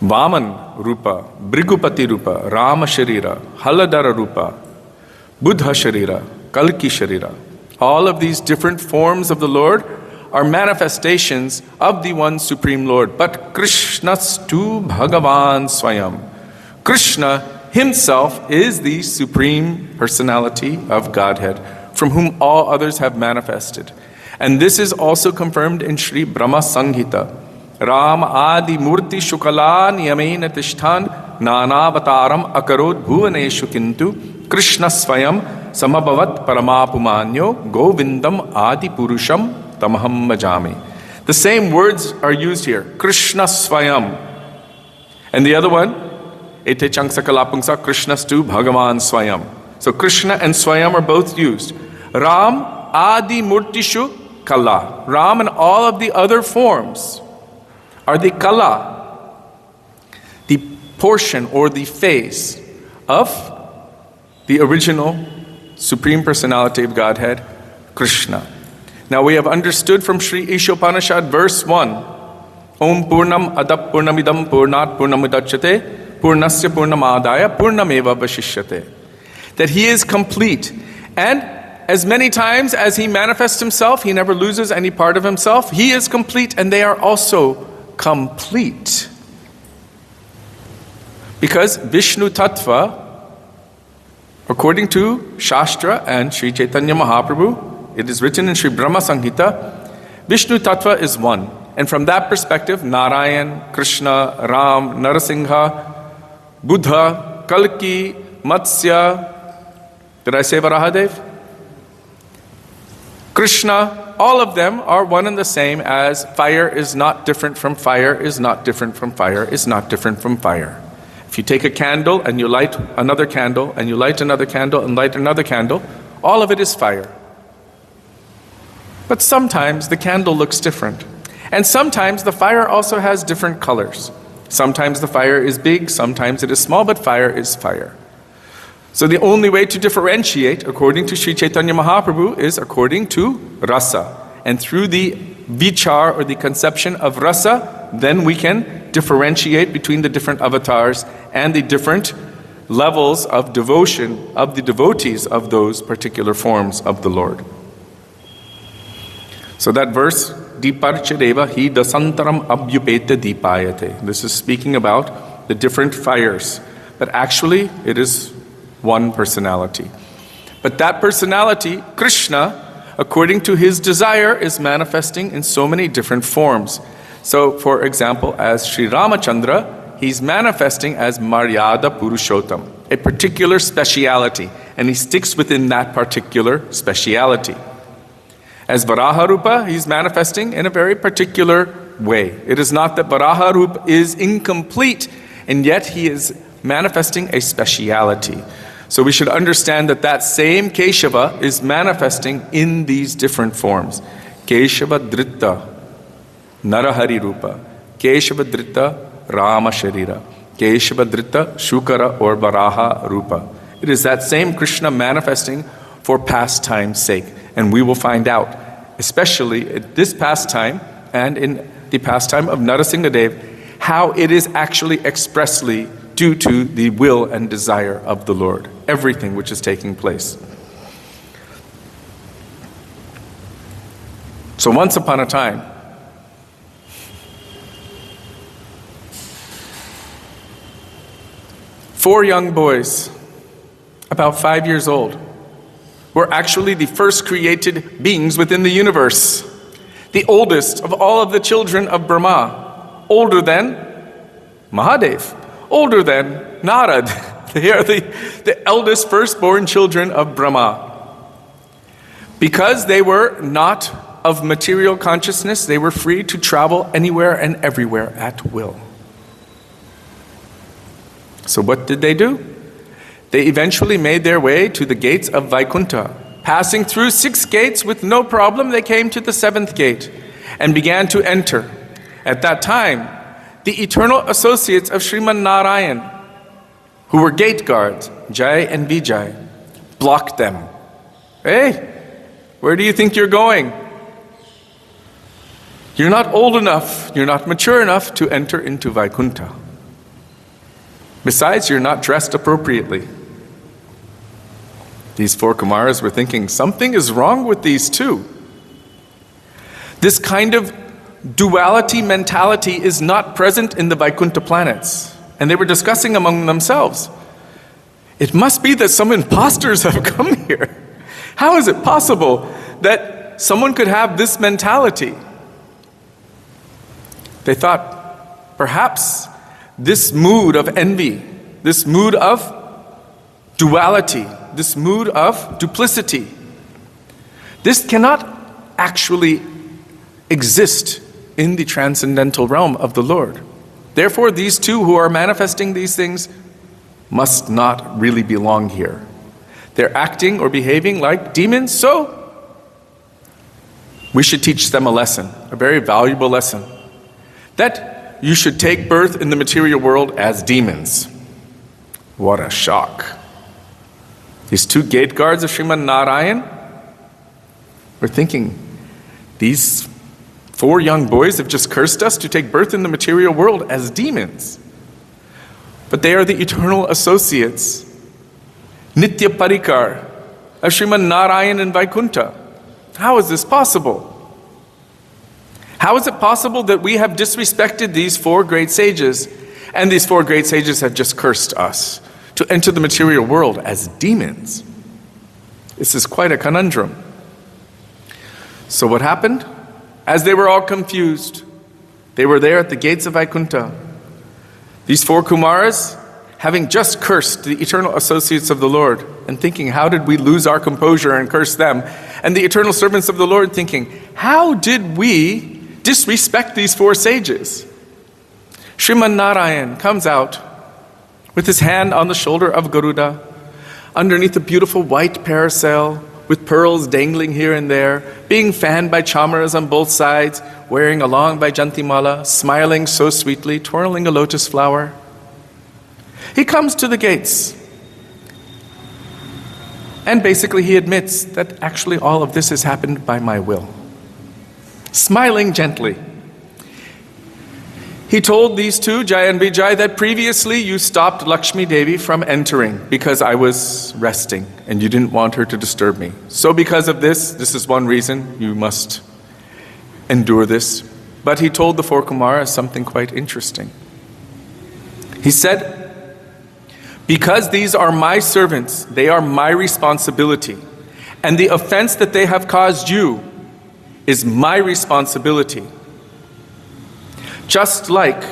Speaker 1: Vaman Rupa, Brigupati Rupa, Rama Sharira, Haladara Rupa, Buddha Sharira, Kalki Sharira. All of these different forms of the Lord are manifestations of the one Supreme Lord. But Krishnastu Bhagavan Swayam. Krishna Himself is the Supreme Personality of Godhead, from whom all others have manifested. And this is also confirmed in Sri Brahma Sanghita. Ram Adi Murti Shukala Niyamena Tishthan Nanavataram Akarod Bhuvaneshu Kintu Krishna Swayam Samabhavat Paramapumanyo Govindam Adi Purusham Tamaham Bhajami. The same words are used here. Krishna Swayam. And the other one, Ete Changsa Kalapungsa Krishnastu Bhagavan Swayam. So Krishna and Swayam are both used. Ram Adi Murtishu Kala. Ram and all of the other forms are the Kala, the portion or the phase of the original Supreme Personality of Godhead, Krishna. Now we have understood from Sri Ishopanishad verse 1, Om Purnam Adap Purnamidam Purnat Purnamudachyate Purnasya Purnamadaya Purnameva Vashishyate, that He is complete. And as many times as He manifests Himself, He never loses any part of Himself. He is complete, and they are also complete. Because Vishnu Tattva, according to Shastra and Sri Chaitanya Mahaprabhu, it is written in Sri Brahma Sanghita, Vishnu Tattva is one. And from that perspective, Narayan, Krishna, Ram, Narasingha, Buddha, Kalki, Matsya, did I say Varahadev? Krishna, all of them are one and the same as fire is not different from fire, is not different from fire, is not different from fire. If you take a candle and you light another candle, and you light another candle and light another candle, all of it is fire. But sometimes the candle looks different. And sometimes the fire also has different colors. Sometimes the fire is big, sometimes it is small, but fire is fire. So the only way to differentiate, according to Sri Chaitanya Mahaprabhu, is according to rasa. And through the vichar, or the conception of rasa, then we can differentiate between the different avatars and the different levels of devotion of the devotees of those particular forms of the Lord. So that verse, Deeparchadeva hi dasantaram abhyupeta deepayate. This is speaking about the different fires. But actually, it is one personality. But that personality, Krishna, according to his desire, is manifesting in so many different forms. So, for example, as Sri Ramachandra, he's manifesting as Maryada Purushottam, a particular speciality, and he sticks within that particular speciality. As Varaharupa, he's manifesting in a very particular way. It is not that Varaharupa is incomplete, and yet he is manifesting a speciality. So we should understand that that same Keshava is manifesting in these different forms. Keshava Dritta, Narahari Rupa. Keshava Dritta, Rama Sharira. Keshava Dritta, Shukara or Varaha Rupa. It is that same Krishna manifesting for pastime's sake. And we will find out, especially at this pastime and in the pastime of Narasimhadev, how it is actually expressly due to the will and desire of the Lord, everything which is taking place. So once upon a time, four young boys, about 5 years old, were actually the first created beings within the universe. The oldest of all of the children of Brahma, older than Mahadev, older than Narad. They are the eldest firstborn children of Brahma. Because they were not of material consciousness, they were free to travel anywhere and everywhere at will. So what did they do? They eventually made their way to the gates of Vaikuntha. Passing through 6 gates with no problem, they came to the 7th gate and began to enter. At that time, the eternal associates of Sriman Narayan, who were gate guards, Jai and Vijay, blocked them. Hey, where do you think you're going? You're not old enough, you're not mature enough to enter into Vaikuntha. Besides, you're not dressed appropriately. These 4 Kumaras were thinking, something is wrong with these two. This kind of duality mentality is not present in the Vaikuntha planets. And they were discussing among themselves, it must be that some imposters have come here. How is it possible that someone could have this mentality? They thought, perhaps this mood of envy, this mood of duality, this mood of duplicity, this cannot actually exist in the transcendental realm of the Lord. Therefore, these two who are manifesting these things must not really belong here. They're acting or behaving like demons, so we should teach them a lesson, a very valuable lesson, that you should take birth in the material world as demons. What a shock. These 2 gate guards of Sriman Narayan were thinking, these 4 young boys have just cursed us to take birth in the material world as demons. But they are the eternal associates, Nitya Parikar, of Sriman Narayan and Vaikuntha. How is this possible? How is it possible that we have disrespected these 4 great sages, and these 4 great sages have just cursed us to enter the material world as demons? This is quite a conundrum. So what happened? As they were all confused, They were there at the gates of Vaikuntha. These 4 Kumaras, having just cursed the eternal associates of the Lord and thinking, how did we lose our composure and curse them? And the eternal servants of the Lord thinking, how did we disrespect these 4 sages? Sriman Narayan comes out with his hand on the shoulder of Garuda, underneath a beautiful white parasail with pearls dangling here and there, being fanned by chamaras on both sides, wearing a long Vaijantimala, smiling so sweetly, twirling a lotus flower. He comes to the gates. And basically he admits that actually all of this has happened by my will. Smiling gently. He told these 2, Jai and Vijay, that previously you stopped Lakshmi Devi from entering because I was resting and you didn't want her to disturb me. So because of this is one reason you must endure this. But he told the 4 Kumaras something quite interesting. He said, because these are my servants, they are my responsibility. And the offense that they have caused you is my responsibility. Just like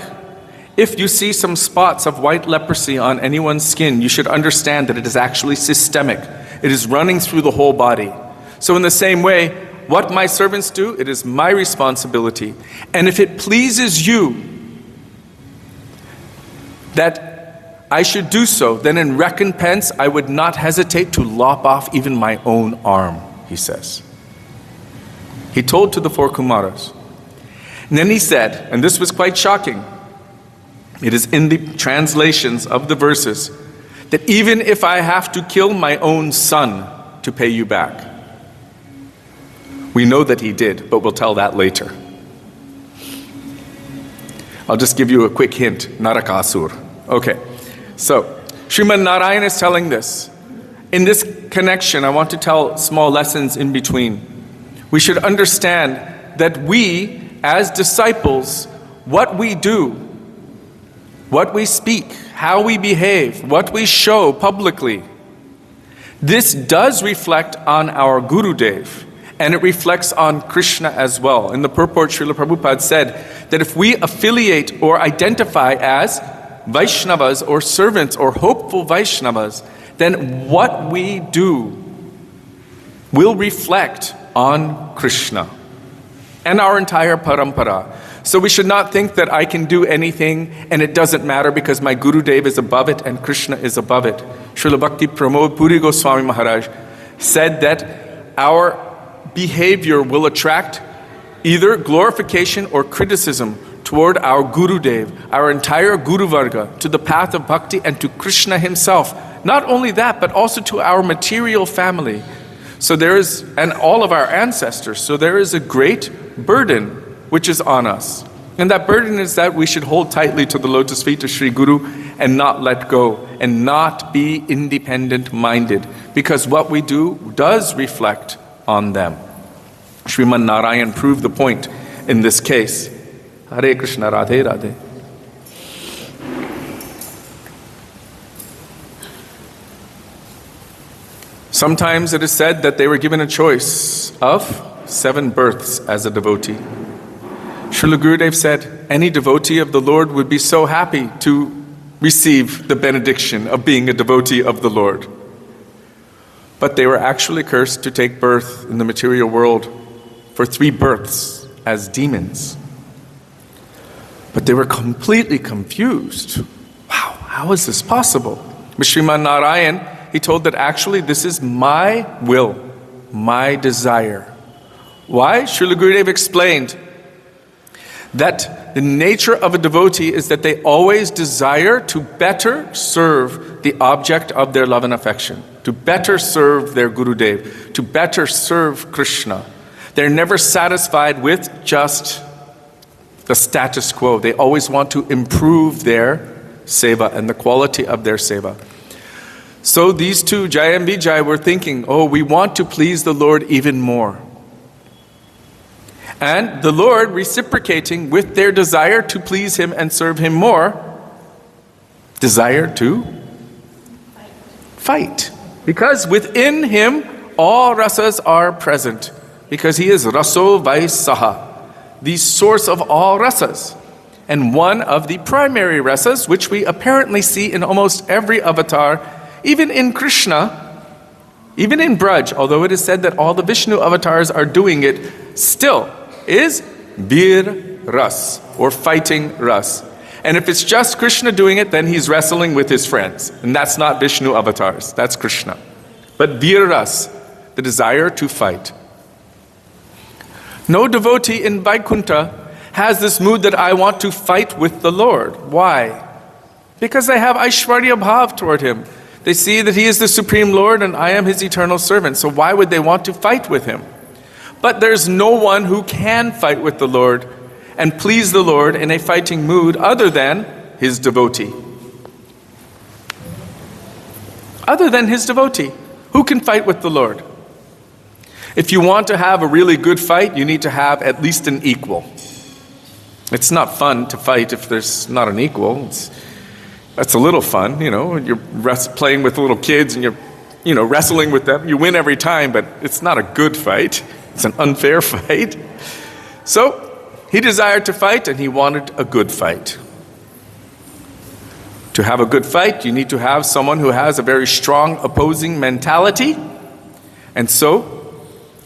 Speaker 1: if you see some spots of white leprosy on anyone's skin, you should understand that it is actually systemic. It is running through the whole body. So in the same way, what my servants do, it is my responsibility. And if it pleases you that I should do so, then in recompense, I would not hesitate to lop off even my own arm, he says. He told to the 4 Kumaras. And then he said, and this was quite shocking, it is in the translations of the verses, that even if I have to kill my own son to pay you back. We know that he did, but we'll tell that later. I'll just give you a quick hint, Narakasur. Okay, so Sriman Narayan is telling this. In this connection, I want to tell small lessons in between. We should understand that we, as disciples, what we do, what we speak, how we behave, what we show publicly, this does reflect on our Gurudev, and it reflects on Krishna as well. In the purport, Srila Prabhupada said that if we affiliate or identify as Vaishnavas or servants or hopeful Vaishnavas, then what we do will reflect on Krishna and our entire parampara. So we should not think that I can do anything and it doesn't matter because my Gurudev is above it and Krishna is above it. Srila Bhakti Pramod Puri Goswami Maharaj said that our behavior will attract either glorification or criticism toward our Gurudev, our entire Guru Varga, to the path of bhakti and to Krishna himself. Not only that, but also to our material family. So there is, and all of our ancestors, so there is a great burden which is on us. And that burden is that we should hold tightly to the lotus feet of Sri Guru and not let go and not be independent-minded, because what we do does reflect on them. Sriman Narayan proved the point in this case. Hare Krishna, Radhe Radhe. Sometimes it is said that they were given a choice of 7 births as a devotee. Srila Gurudev said, any devotee of the Lord would be so happy to receive the benediction of being a devotee of the Lord. But they were actually cursed to take birth in the material world for 3 births as demons. But they were completely confused. Wow, how is this possible? But Sriman Narayan, he told that actually this is my will, my desire. Why? Srila Gurudev explained that the nature of a devotee is that they always desire to better serve the object of their love and affection, to better serve their Gurudev, to better serve Krishna. They're never satisfied with just the status quo. They always want to improve their seva and the quality of their seva. So these 2, Jai and Vijay, were thinking, oh, we want to please the Lord even more. And the Lord, reciprocating with their desire to please Him and serve Him more, desired to fight. Because within Him, all rasas are present. Because He is raso vaisaha. the source of all rasas, and one of the primary rasas, which we apparently see in almost every avatar, even in Krishna, even in Braj, although it is said that all the Vishnu avatars are doing it, still is Bir Ras, or fighting Ras. And if it's just Krishna doing it, then he's wrestling with his friends. And that's not Vishnu avatars, that's Krishna. But Bir Ras, the desire to fight. No devotee in Vaikuntha has this mood that I want to fight with the Lord. Why? Because they have Aishwarya Bhav toward him. They see that he is the Supreme Lord and I am his eternal servant. So why would they want to fight with him? But there's no one who can fight with the Lord and please the Lord in a fighting mood other than his devotee. Other than his devotee. Who can fight with the Lord? If you want to have a really good fight, you need to have at least an equal. It's not fun to fight if there's not an equal. That's a little fun, You're playing with little kids and you're wrestling with them. You win every time, but it's not a good fight. It's an unfair fight. So he desired to fight and he wanted a good fight. To have a good fight, you need to have someone who has a very strong opposing mentality. And so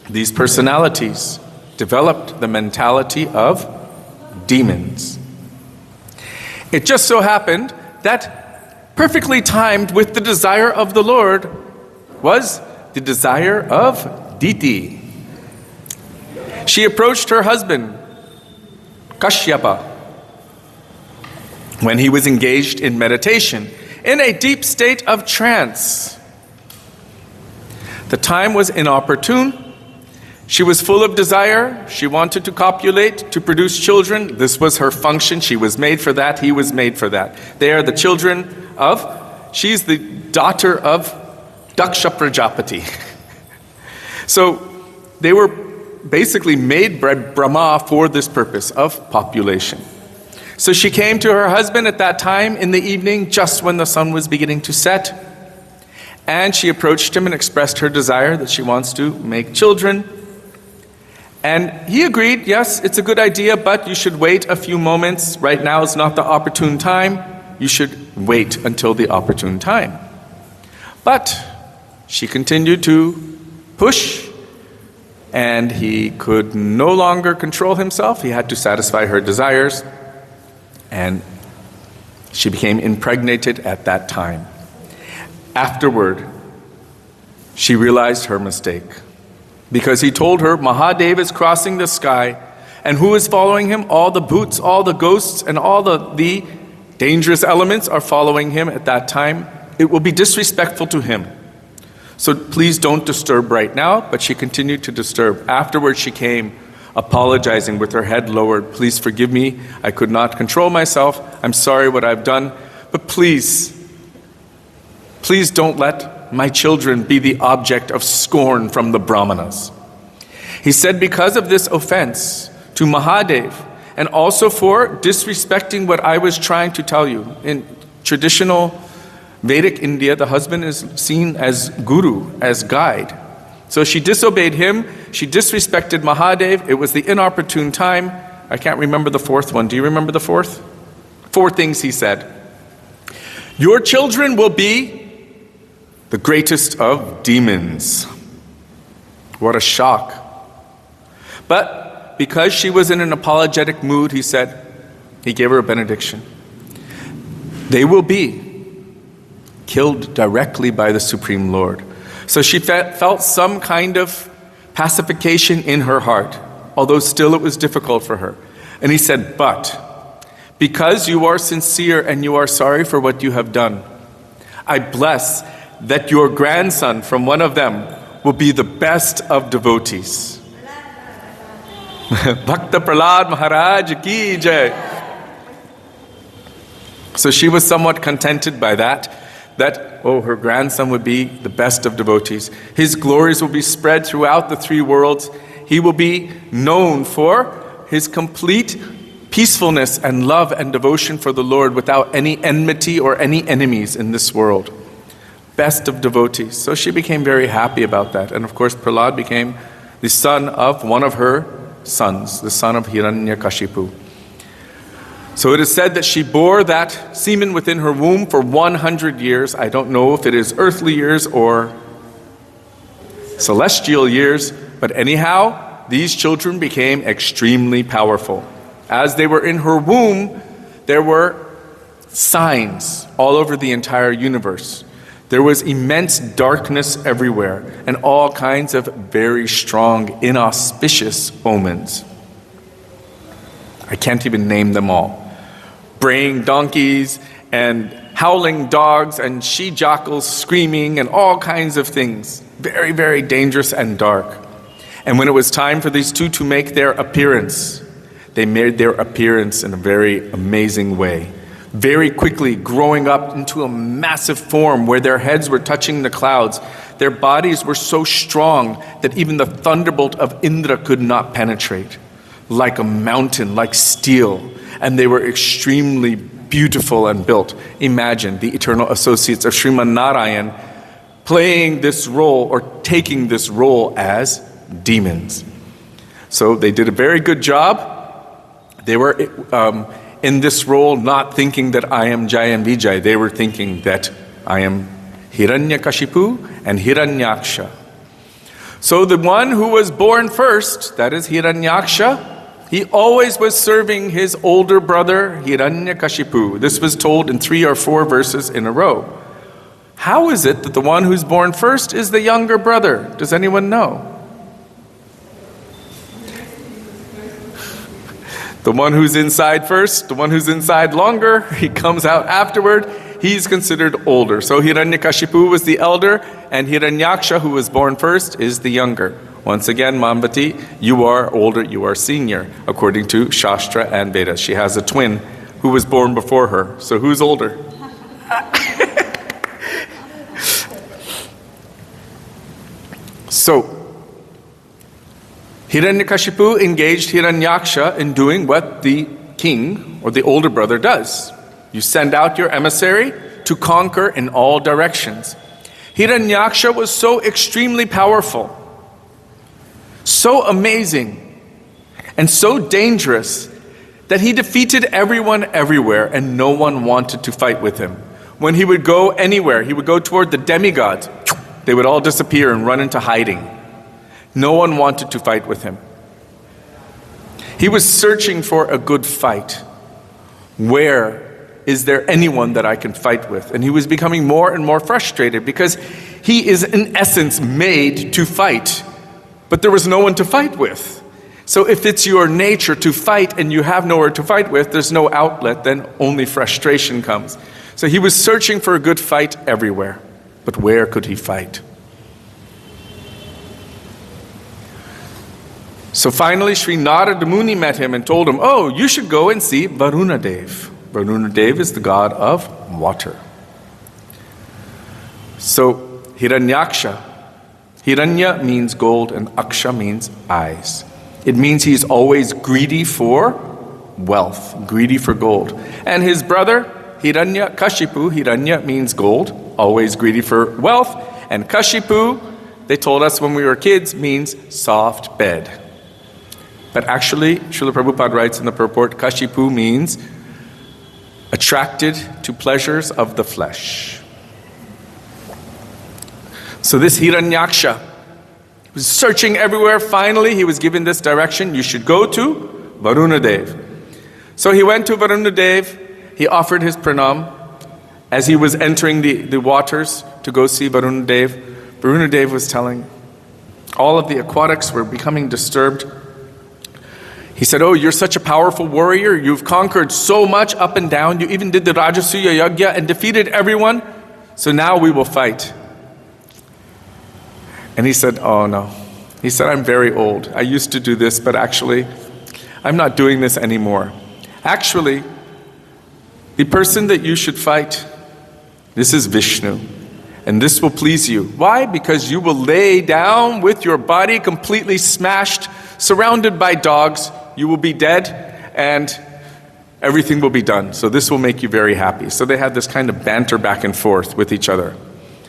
Speaker 1: these personalities developed the mentality of demons. It just so happened that perfectly timed with the desire of the Lord was the desire of Diti. She approached her husband, Kashyapa, when he was engaged in meditation, in a deep state of trance. The time was inopportune. She was full of desire. She wanted to copulate, to produce children. This was her function. She was made for that. He was made for that. They are the children of, she's the daughter of Daksha Prajapati. So they were basically made by Brahma for this purpose of population. So she came to her husband at that time in the evening, just when the sun was beginning to set. And she approached him and expressed her desire that she wants to make children. And he agreed, yes, it's a good idea, but you should wait a few moments. Right now is not the opportune time. You should wait until the opportune time. But she continued to push, and he could no longer control himself. He had to satisfy her desires, and she became impregnated at that time. Afterward, she realized her mistake. Because he told her, Mahadev is crossing the sky, and who is following him? All the bhoots, all the ghosts, and all the dangerous elements are following him at that time. It will be disrespectful to him. So please don't disturb right now. But she continued to disturb. Afterwards she came, apologizing with her head lowered. Please forgive me. I could not control myself. I'm sorry what I've done. But please don't let my children be the object of scorn from the Brahmanas. He said, because of this offense to Mahadev, and also for disrespecting what I was trying to tell you. In traditional Vedic India, the husband is seen as guru, as guide. So she disobeyed him, she disrespected Mahadev, it was the inopportune time. I can't remember the fourth one. Do you remember the fourth? 4 things he said. Your children will be the greatest of demons. What a shock. But because she was in an apologetic mood, he gave her a benediction. They will be killed directly by the Supreme Lord. So she felt some kind of pacification in her heart, although still it was difficult for her. And he said, but because you are sincere and you are sorry for what you have done, I bless that your grandson from one of them will be the best of devotees. Bhakta Prahlad Maharaj ki jai. So she was somewhat contented by that her grandson would be the best of devotees. His glories will be spread throughout the 3 worlds. He will be known for his complete peacefulness and love and devotion for the Lord without any enmity or any enemies in this world. Best of devotees. So she became very happy about that. And of course, Prahlad became the son of one of her sons, the son of Hiranyakashipu. So it is said that she bore that semen within her womb for 100 years. I don't know if it is earthly years or celestial years, but anyhow, these children became extremely powerful. As they were in her womb, there were signs all over the entire universe. There was immense darkness everywhere and all kinds of very strong, inauspicious omens. I can't even name them all. Braying donkeys and howling dogs and she-jackals screaming and all kinds of things. Very, very dangerous and dark. And when it was time for these two to make their appearance, they made their appearance in a very amazing way. Very quickly growing up into a massive form where their heads were touching the clouds. Their bodies were so strong that even the thunderbolt of Indra could not penetrate. Like a mountain, like steel. And they were extremely beautiful and built. Imagine the eternal associates of Sriman Narayan playing this role or taking this role as demons. So they did a very good job. They were in this role not thinking that I am Jai and Vijay. They were thinking that I am Hiranyakashipu and Hiranyaksha. So the one who was born first, that is Hiranyaksha, he always was serving his older brother, Hiranyakashipu. This was told in 3 or 4 verses in a row. How is it that the one who's born first is the younger brother? Does anyone know? The one who's inside first, the one who's inside longer, he comes out afterward, he's considered older. So Hiranyakashipu was the elder, and Hiranyaksha, who was born first, is the younger. Once again, Mambati, you are older, you are senior, according to Shastra and Vedas. She has a twin who was born before her. So who's older? So, Hiranyakashipu engaged Hiranyaksha in doing what the king or the older brother does. You send out your emissary to conquer in all directions. Hiranyaksha was so extremely powerful, so amazing, and so dangerous that he defeated everyone everywhere and no one wanted to fight with him. When he would go anywhere, he would go toward the demigods, they would all disappear and run into hiding. No one wanted to fight with him. He was searching for a good fight. Where is there anyone that I can fight with? And he was becoming more and more frustrated because he is in essence made to fight. But there was no one to fight with. So if it's your nature to fight and you have nowhere to fight with, there's no outlet, then only frustration comes. So he was searching for a good fight everywhere. But where could he fight? So finally, Sri Narada Muni met him and told him, oh, you should go and see Varuna Dev. Varuna Dev is the god of water. So Hiranyaksha, Hiranya means gold and Aksha means eyes. It means he's always greedy for wealth, greedy for gold. And his brother, Hiranyakashipu, Hiranya means gold, always greedy for wealth. And Kashipu, they told us when we were kids, means soft bed. But actually, Srila Prabhupada writes in the purport, Kashipu means attracted to pleasures of the flesh. So this Hiranyaksha was searching everywhere. Finally, he was given this direction. You should go to Varuna Dev. So he went to Varuna Dev. He offered his pranam. As he was entering the waters to go see Varuna Dev, Varuna Dev was telling, all of the aquatics were becoming disturbed. He said, oh, you're such a powerful warrior. You've conquered so much up and down. You even did the Rajasuya Yagya and defeated everyone. So now we will fight. And he said, oh no. He said, I'm very old. I used to do this, but actually, I'm not doing this anymore. Actually, the person that you should fight, this is Vishnu. And this will please you. Why? Because you will lay down with your body completely smashed, surrounded by dogs. You will be dead and everything will be done. So this will make you very happy. So they had this kind of banter back and forth with each other.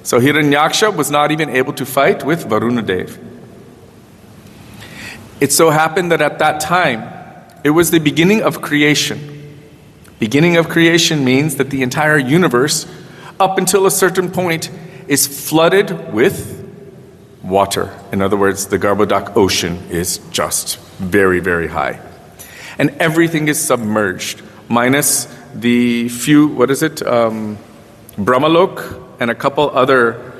Speaker 1: So Hiranyaksha was not even able to fight with Varuna Dev. It so happened that at that time, it was the beginning of creation. Beginning of creation means that the entire universe, up until a certain point, is flooded with water. In other words, the Garbhodak ocean is just very, very high. And everything is submerged, minus the few, Brahmalok and a couple other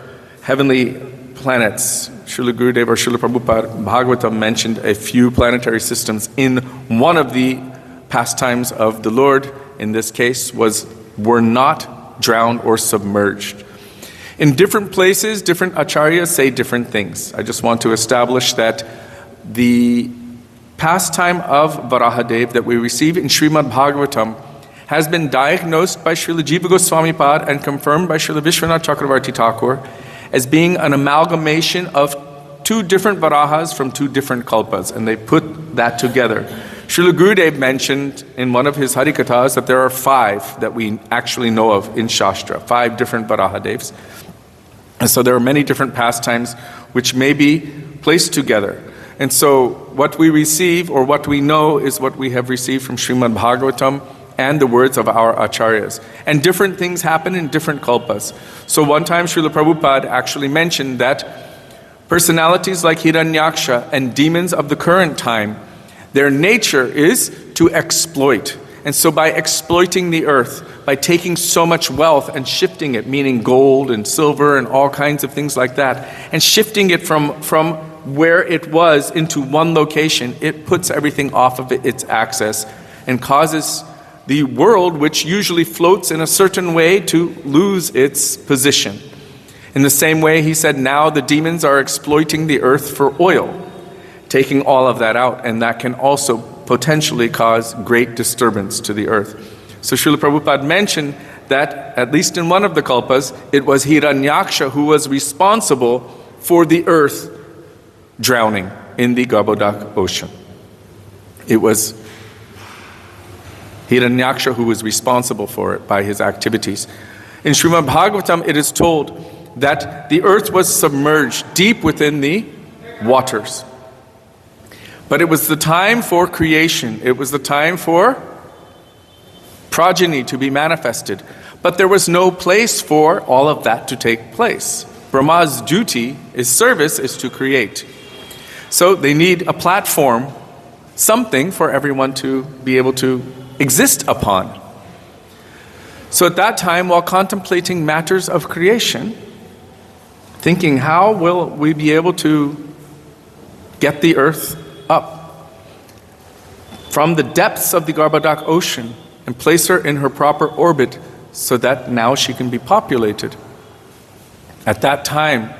Speaker 1: heavenly planets. Srila Gurudev or Srila Prabhupada Bhagavatam mentioned a few planetary systems in one of the pastimes of the Lord, in this case, were not drowned or submerged. In different places, different acharyas say different things. I just want to establish that the pastime of Varahadev that we receive in Srimad Bhagavatam has been diagnosed by Srila Jiva Goswami Pad and confirmed by Srila Vishwanath Chakravarti Thakur as being an amalgamation of two different Varahas from two different kalpas, and they put that together. Srila Gurudev mentioned in one of his Harikathas that there are 5 that we actually know of in Shastra, 5 different Varahadevs. And so there are many different pastimes which may be placed together. And so what we receive or what we know is what we have received from Srimad Bhagavatam and the words of our acharyas. And different things happen in different kalpas. So one time Srila Prabhupada actually mentioned that personalities like Hiranyaksha and demons of the current time, their nature is to exploit. And so by exploiting the earth, by taking so much wealth and shifting it, meaning gold and silver and all kinds of things like that, and shifting it from where it was into one location, it puts everything off of its axis and causes the world, which usually floats in a certain way, to lose its position. In the same way, he said, now the demons are exploiting the earth for oil, taking all of that out, and that can also potentially cause great disturbance to the earth. So Srila Prabhupada mentioned that, at least in one of the kalpas, it was Hiranyaksha who was responsible for the earth drowning in the Garbhodak ocean. It was Hiranyaksha who was responsible for it by his activities. In Srimad Bhagavatam, it is told that the earth was submerged deep within the waters. But it was the time for creation. It was the time for progeny to be manifested. But there was no place for all of that to take place. Brahma's duty, his service, is to create. So they need a platform, something for everyone to be able to exist upon. So at that time, while contemplating matters of creation, thinking, how will we be able to get the earth up from the depths of the Garbhodak ocean and place her in her proper orbit so that now she can be populated. At that time,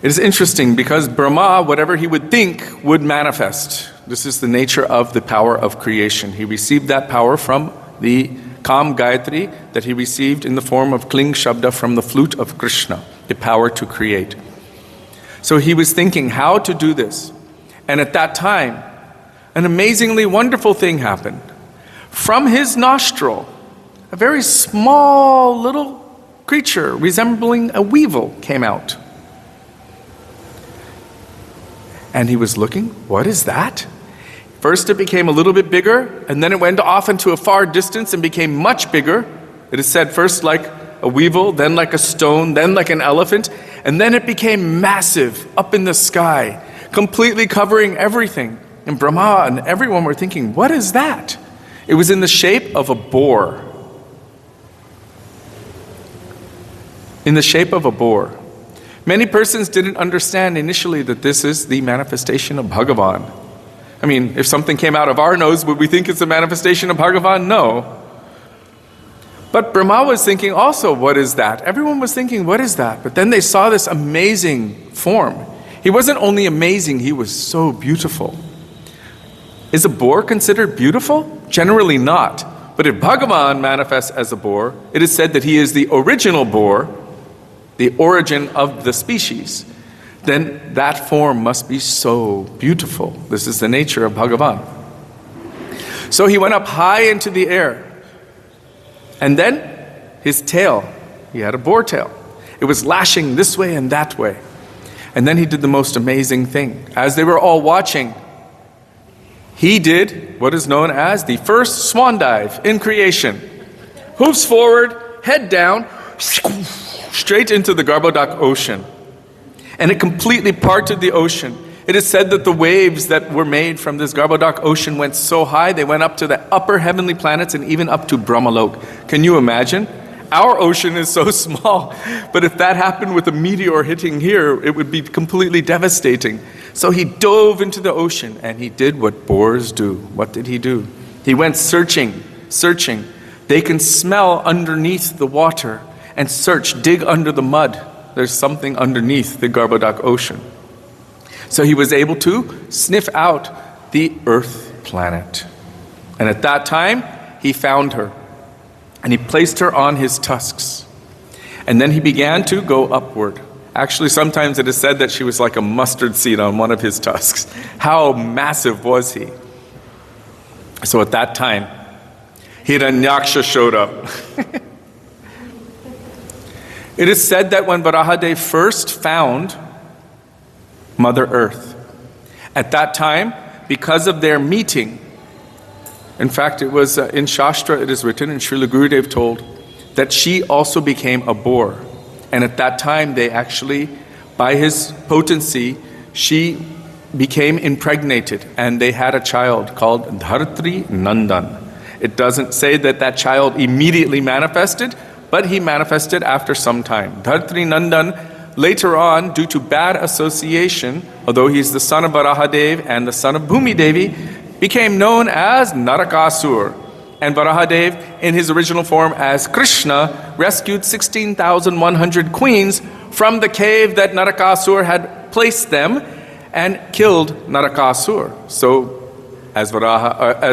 Speaker 1: it is interesting because Brahma, whatever he would think, would manifest. This is the nature of the power of creation. He received that power from the Kam Gayatri that he received in the form of Kling Shabda from the flute of Krishna, the power to create. So he was thinking how to do this. And at that time, an amazingly wonderful thing happened. From his nostril, a very small little creature resembling a weevil came out. And he was looking, what is that? First it became a little bit bigger, and then it went off into a far distance and became much bigger. It is said first like a weevil, then like a stone, then like an elephant, and then it became massive up in the sky, completely covering everything. And Brahma and everyone were thinking, what is that? It was in the shape of a boar. In the shape of a boar. Many persons didn't understand initially that this is the manifestation of Bhagavan. I mean, if something came out of our nose, would we think it's a manifestation of Bhagavan? No. But Brahma was thinking also, what is that? Everyone was thinking, what is that? But then they saw this amazing form. He wasn't only amazing, he was so beautiful. Is a boar considered beautiful? Generally not. But if Bhagavan manifests as a boar, it is said that he is the original boar, the origin of the species. Then that form must be so beautiful. This is the nature of Bhagavan. So he went up high into the air. And then his tail, he had a boar tail. It was lashing this way and that way. And then he did the most amazing thing. As they were all watching, he did what is known as the first swan dive in creation. Hoofs forward, head down, straight into the Garbhodak ocean. And it completely parted the ocean. It is said that the waves that were made from this Garbhodak ocean went so high, they went up to the upper heavenly planets and even up to Brahmalok. Can you imagine? Our ocean is so small, but if that happened with a meteor hitting here, it would be completely devastating. So he dove into the ocean and he did what boars do. What did he do? He went searching. They can smell underneath the water and search, dig under the mud. There's something underneath the Garbhodak ocean. So he was able to sniff out the Earth planet. And at that time, he found her. And he placed her on his tusks. And then he began to go upward. Actually, sometimes it is said that she was like a mustard seed on one of his tusks. How massive was he? So at that time, Hiranyaksha showed up. It is said that when Varahadev first found Mother Earth, at that time, because of their meeting, in fact, it was in Shastra, it is written, and Srila Gurudev told, that she also became a boar. And at that time, they actually, by his potency, she became impregnated, and they had a child called Dhartri Nandan. It doesn't say that that child immediately manifested, but he manifested after some time. Dhartri Nandan, later on, due to bad association, although he's the son of Varahadev and the son of Bhumi Devi, became known as Narakasur. And Varahadev, in his original form as Krishna, rescued 16,100 queens from the cave that Narakasur had placed them and killed Narakasur. So, as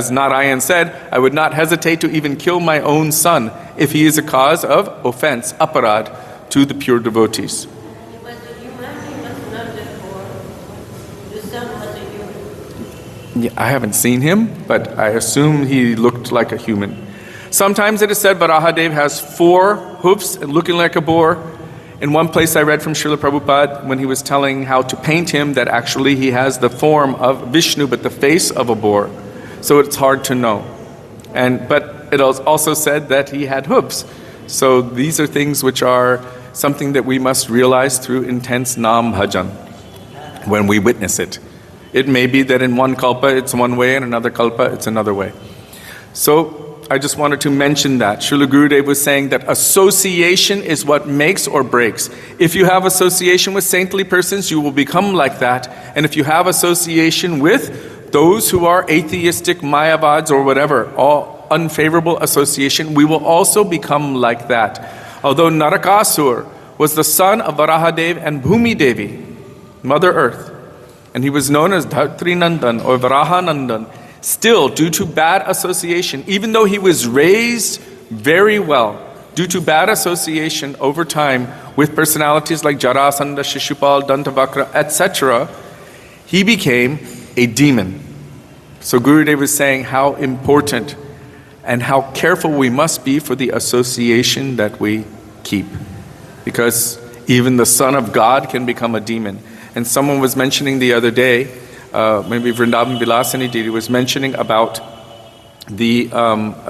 Speaker 1: Narayan said, I would not hesitate to even kill my own son if he is a cause of offense, aparad, to the pure devotees. Yeah, I haven't seen him, but I assume he looked like a human. Sometimes it is said Varahadev has 4 hoofs and looking like a boar. In one place I read from Srila Prabhupada when he was telling how to paint him that actually he has the form of Vishnu but the face of a boar. So it's hard to know. But it was also said that he had hoofs. So these are things which are something that we must realize through intense Nam Bhajan when we witness it. It may be that in one kalpa it's one way, and another kalpa it's another way. So I just wanted to mention that. Srila Gurudev was saying that association is what makes or breaks. If you have association with saintly persons, you will become like that. And if you have association with those who are atheistic, Mayavads or whatever, all unfavorable association, we will also become like that. Although Narakasur was the son of Varahadev and Bhumi Devi, Mother Earth, and he was known as Dhartri Nandan or Varahanandan, still, due to bad association, even though he was raised very well, due to bad association over time with personalities like Jarasandha, Shishupal, Dantavakra, etc., he became a demon. So Gurudev was saying how important and how careful we must be for the association that we keep. Because even the Son of God can become a demon. And someone was mentioning the other day, maybe Vrindavan Vilasani Didi was mentioning about the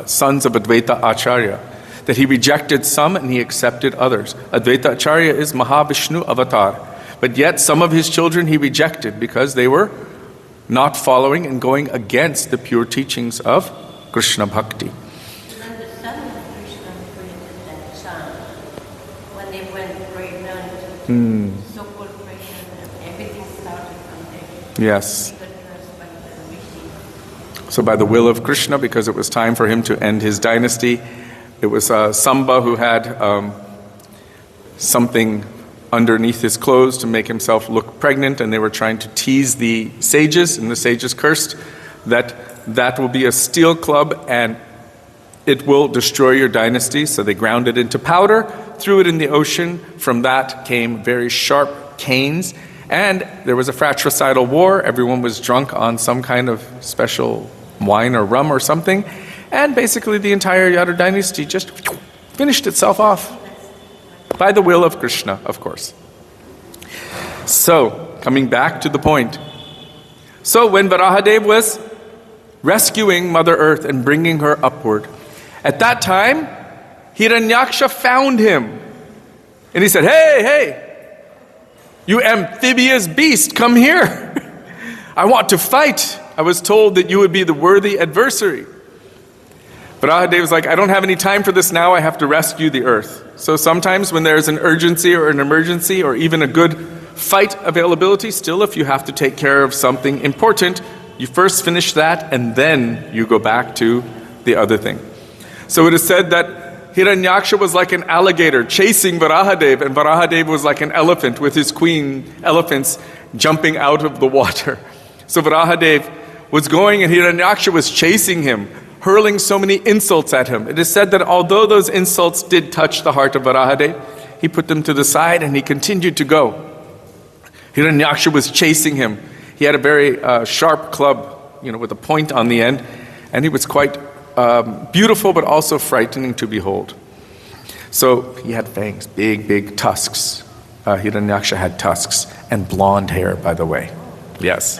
Speaker 1: sons of Advaita Acharya, that he rejected some and he accepted others. Advaita Acharya is Mahavishnu avatar, but yet some of his children he rejected because they were not following and going against the pure teachings of Krishna Bhakti.
Speaker 3: And the son of Krishna created that son when they went pregnant.
Speaker 1: Yes. So by the will of Krishna, because it was time for him to end his dynasty, it was Samba who had something underneath his clothes to make himself look pregnant, and they were trying to tease the sages, and the sages cursed that will be a steel club and it will destroy your dynasty. So they ground it into powder, threw it in the ocean. From that came very sharp canes. And there was a fratricidal war. Everyone was drunk on some kind of special wine or rum or something. And basically the entire Yadu dynasty just finished itself off. By the will of Krishna, of course. So, coming back to the point. So when Varahadev was rescuing Mother Earth and bringing her upward. At that time, Hiranyaksha found him. And he said, hey, you amphibious beast, come here. I want to fight. I was told that you would be the worthy adversary. Varahadev was like, I don't have any time for this now. I have to rescue the earth. So sometimes when there's an urgency or an emergency or even a good fight availability, still if you have to take care of something important, you first finish that and then you go back to the other thing. So it is said that Hiranyaksha was like an alligator chasing Varahadev, and Varahadev was like an elephant with his queen elephants jumping out of the water. So Varahadev was going and Hiranyaksha was chasing him, hurling so many insults at him. It is said that although those insults did touch the heart of Varahadev, he put them to the side and he continued to go. Hiranyaksha was chasing him. He had a very sharp club, with a point on the end, and he was quite beautiful but also frightening to behold. So he had fangs, big tusks. Hiranyaksha had tusks and blonde hair, by the way. Yes.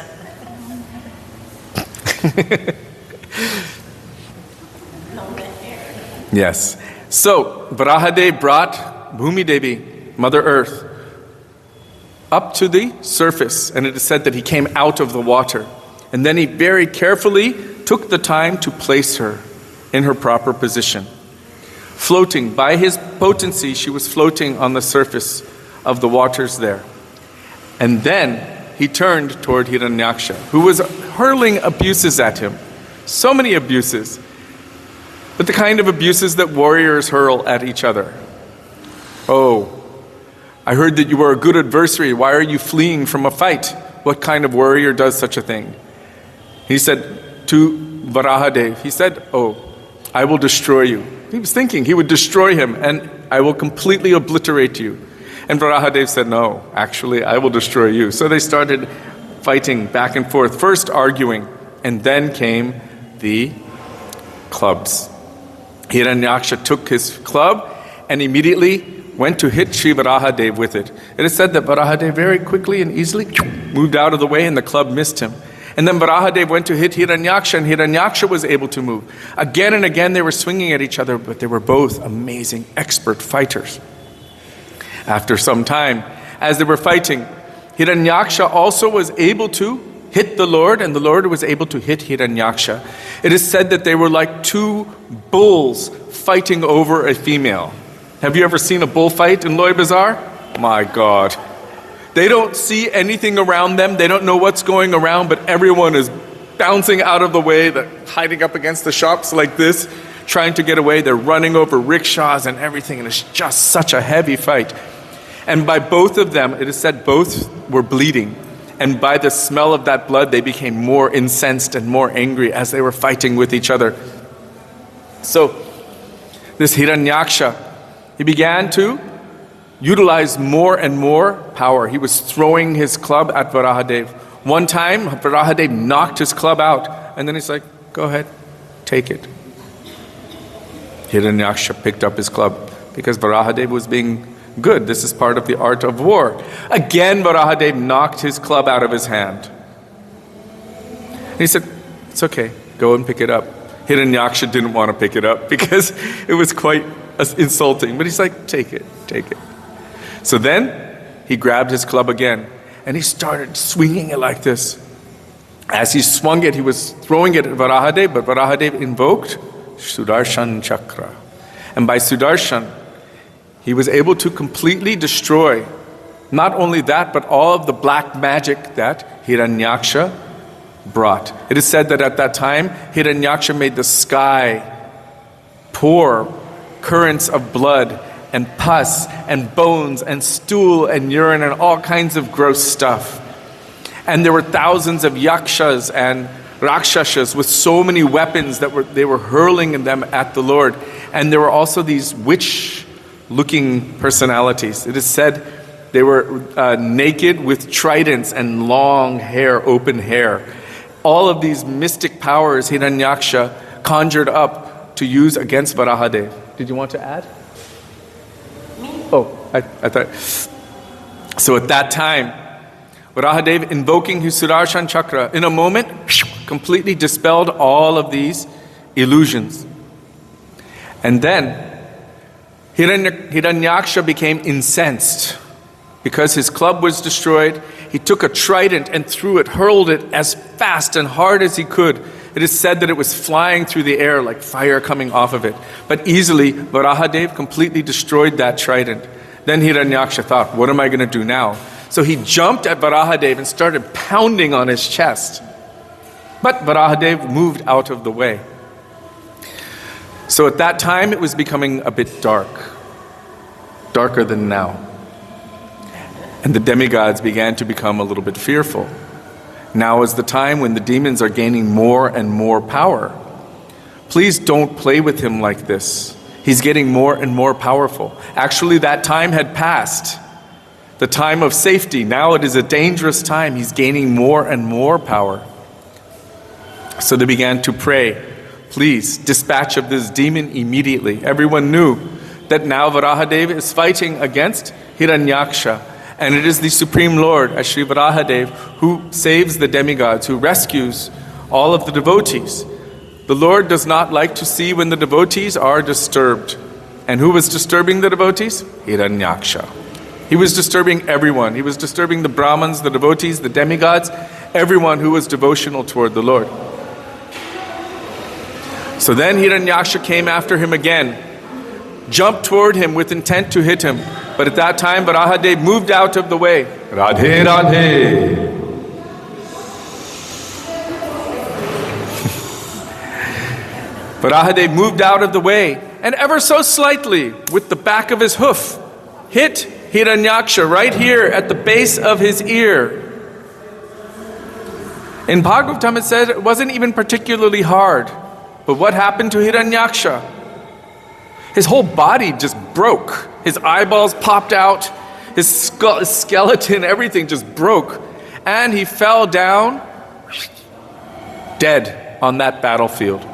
Speaker 1: Yes. So Varahadev brought Bhumi Devi, Mother Earth, up to the surface, and it is said that he came out of the water. And then he very carefully took the time to place her in her proper position. Floating, by his potency, she was floating on the surface of the waters there. And then he turned toward Hiranyaksha, who was hurling abuses at him. So many abuses. But the kind of abuses that warriors hurl at each other. Oh, I heard that you were a good adversary. Why are you fleeing from a fight? What kind of warrior does such a thing? He said to Varahadev, he said, oh, I will destroy you. He was thinking he would destroy him and I will completely obliterate you. And Varahadev said, no, actually, I will destroy you. So they started fighting back and forth, first arguing, and then came the clubs. Hiranyaksha took his club and immediately went to hit Sri Varahadev with it. It is said that Varahadev very quickly and easily moved out of the way and the club missed him. And then Varahadev went to hit Hiranyaksha and Hiranyaksha was able to move. Again and again they were swinging at each other, but they were both amazing, expert fighters. After some time, as they were fighting, Hiranyaksha also was able to hit the Lord, and the Lord was able to hit Hiranyaksha. It is said that they were like two bulls fighting over a female. Have you ever seen a bullfight in Loy Bazaar? My God. They don't see anything around them. They don't know what's going around, but everyone is bouncing out of the way, hiding up against the shops like this, trying to get away. They're running over rickshaws and everything, and it's just such a heavy fight. And by both of them, it is said both were bleeding. And by the smell of that blood, they became more incensed and more angry as they were fighting with each other. So, this Hiranyaksha, he began to utilize more and more power. He was throwing his club at Varahadev. One time, Varahadev knocked his club out, and then he's like, go ahead, take it. Hiranyaksha picked up his club because Varahadev was being good. This is part of the art of war. Again, Varahadev knocked his club out of his hand. And he said, it's okay, go and pick it up. Hiranyaksha didn't want to pick it up because it was quite insulting. But he's like, take it. So then he grabbed his club again and he started swinging it like this. As he swung it, he was throwing it at Varahadev, but Varahadev invoked Sudarshan Chakra. And by Sudarshan, he was able to completely destroy not only that, but all of the black magic that Hiranyaksha brought. It is said that at that time, Hiranyaksha made the sky pour currents of blood and pus and bones and stool and urine and all kinds of gross stuff. And there were thousands of yakshas and rakshasas with so many weapons that they were hurling them at the Lord. And there were also these witch-looking personalities. It is said they were naked with tridents and long hair, open hair. All of these mystic powers Hiranyaksha conjured up to use against Varahadev. Did you want to add? Oh, I thought. So at that time, Varahadev, invoking his Sudarshan chakra, in a moment, completely dispelled all of these illusions. And then, Hiranyaksha became incensed. Because his club was destroyed, he took a trident and threw it, hurled it as fast and hard as he could. It is said that it was flying through the air like fire coming off of it. But easily, Varahadev completely destroyed that trident. Then Hiranyaksha thought, what am I going to do now? So he jumped at Varahadev and started pounding on his chest. But Varahadev moved out of the way. So at that time, it was becoming a bit dark. Darker than now. And the demigods began to become a little bit fearful. Now is the time when the demons are gaining more and more power. Please don't play with him like this. He's getting more and more powerful. Actually, that time had passed. The time of safety. Now it is a dangerous time. He's gaining more and more power. So they began to pray, please dispatch of this demon immediately. Everyone knew that now Varahadev is fighting against Hiranyaksha. And it is the Supreme Lord, as Sri Varahadev, who saves the demigods, who rescues all of the devotees. The Lord does not like to see when the devotees are disturbed. And who was disturbing the devotees? Hiranyaksha. He was disturbing everyone. He was disturbing the Brahmins, the devotees, the demigods, everyone who was devotional toward the Lord. So then Hiranyaksha came after him again, jumped toward him with intent to hit him. But at that time, Varahadev moved out of the way. Radhe Radhe. Varahadev moved out of the way, and ever so slightly, with the back of his hoof, hit Hiranyaksha right here at the base of his ear. In Bhagavatam it said it wasn't even particularly hard. But what happened to Hiranyaksha? His whole body just broke. His eyeballs popped out. His skeleton, everything just broke. And he fell down dead on that battlefield.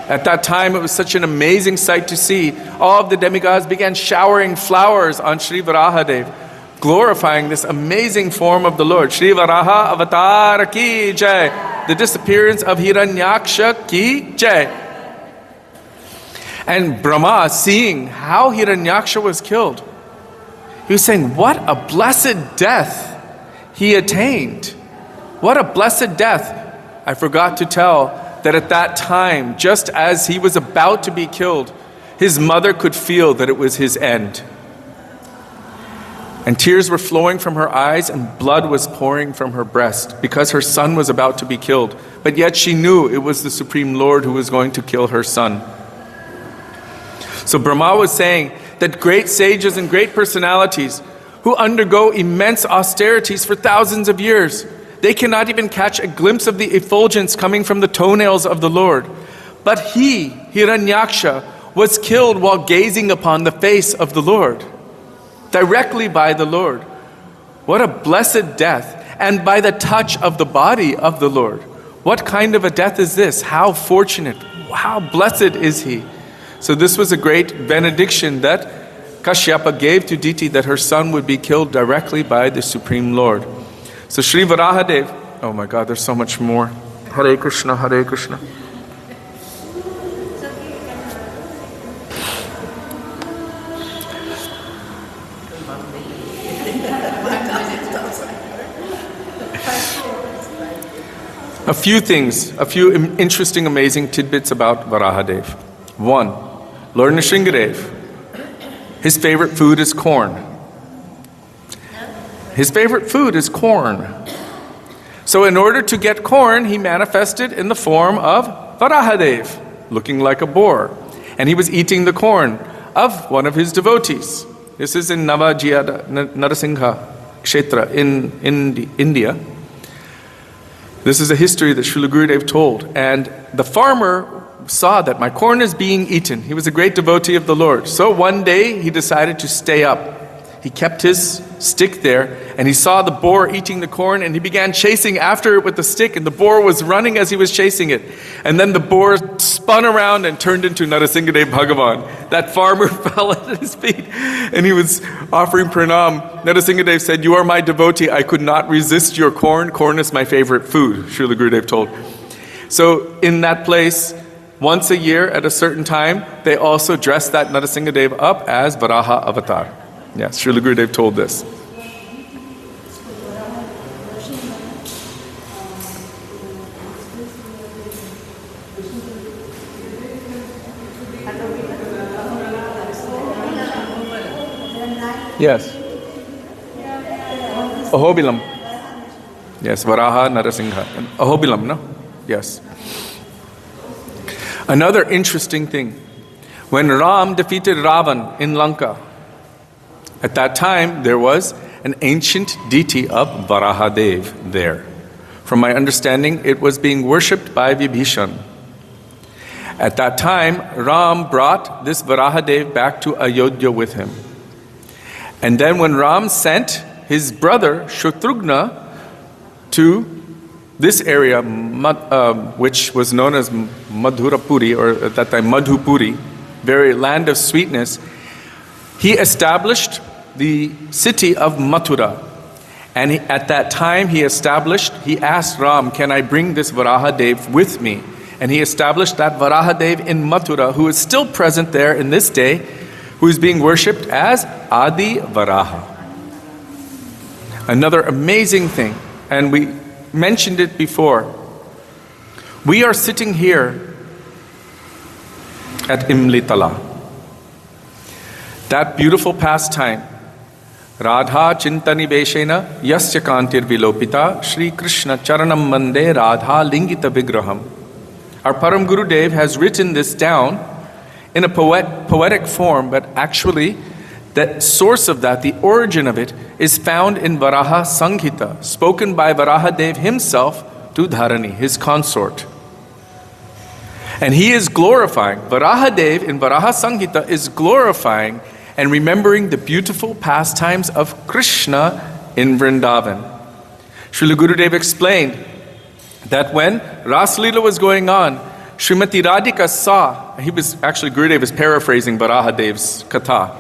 Speaker 1: At that time, it was such an amazing sight to see. All of the demigods began showering flowers on Sri Varahadev, glorifying this amazing form of the Lord. Sri Varaha Avatar Ki Jai. The disappearance of Hiranyaksha Ki Jai. And Brahma, seeing how Hiranyaksha was killed, he was saying, what a blessed death he attained. What a blessed death. I forgot to tell that at that time, just as he was about to be killed, his mother could feel that it was his end. And tears were flowing from her eyes and blood was pouring from her breast because her son was about to be killed. But yet she knew it was the Supreme Lord who was going to kill her son. So Brahma was saying that great sages and great personalities who undergo immense austerities for thousands of years, they cannot even catch a glimpse of the effulgence coming from the toenails of the Lord. But he, Hiranyaksha, was killed while gazing upon the face of the Lord, directly by the Lord. What a blessed death, and by the touch of the body of the Lord. What kind of a death is this? How fortunate, how blessed is he? So this was a great benediction that Kashyapa gave to Diti, that her son would be killed directly by the Supreme Lord. So Sri Varahadev, oh my God, there's so much more. Hare Krishna, Hare Krishna. A few things, a few interesting, amazing tidbits about Varahadev. One, Lord Nrsingadev, his favorite food is corn. His favorite food is corn. So in order to get corn, he manifested in the form of Varahadev, looking like a boar. And he was eating the corn of one of his devotees. This is in Navajiyada Narasingha Kshetra in India. This is a history that Srila Gurudev told. And the farmer saw that my corn is being eaten. He was a great devotee of the Lord. So one day he decided to stay up. He kept his stick there and he saw the boar eating the corn and he began chasing after it with the stick, and the boar was running as he was chasing it. And then the boar spun spun around and turned into Narasimhadev Bhagavan. That farmer fell at his feet and he was offering pranam. Narasimhadev said, "You are my devotee. I could not resist your corn. Corn is my favorite food," Srila Gurudev told. So in that place, once a year at a certain time, they also dress that Narasimhadev up as Varaha avatar. Yes, Srila Gurudev told this. Yes. Ahobilam. Yes, Varaha Narasimha. Ahobilam, no? Yes. Another interesting thing. When Ram defeated Ravan in Lanka, at that time there was an ancient deity of Varahadev there. From my understanding, it was being worshipped by Vibhishan. At that time, Ram brought this Varahadev back to Ayodhya with him. And then when Ram sent his brother Shatrughna to this area, which was known as Madhurapuri, or at that time Madhupuri, very land of sweetness, he established the city of Mathura. And at that time he asked Ram, "Can I bring this Varahadev with me?" And he established that Varahadev in Mathura, who is still present there in this day, who is being worshipped as Adi Varaha. Another amazing thing, and we mentioned it before. We are sitting here at Imlitala. That beautiful pastime, Radha Chintani Veshena Yasya Kantir Vilopita Shri Krishna Charanam Mande Radha Lingita Vigraham. Our Param Gurudev has written this down in a poetic form, but actually the source of that, the origin of it, is found in Varaha Sanghita, spoken by Varahadev himself to Dharani, his consort. And he is glorifying, Varahadev in Varaha Sanghita is glorifying and remembering the beautiful pastimes of Krishna in Vrindavan. Srila Gurudev explained that when Raslila was going on, Srimati Radhika saw, Gurudev is paraphrasing Varahadev's katha,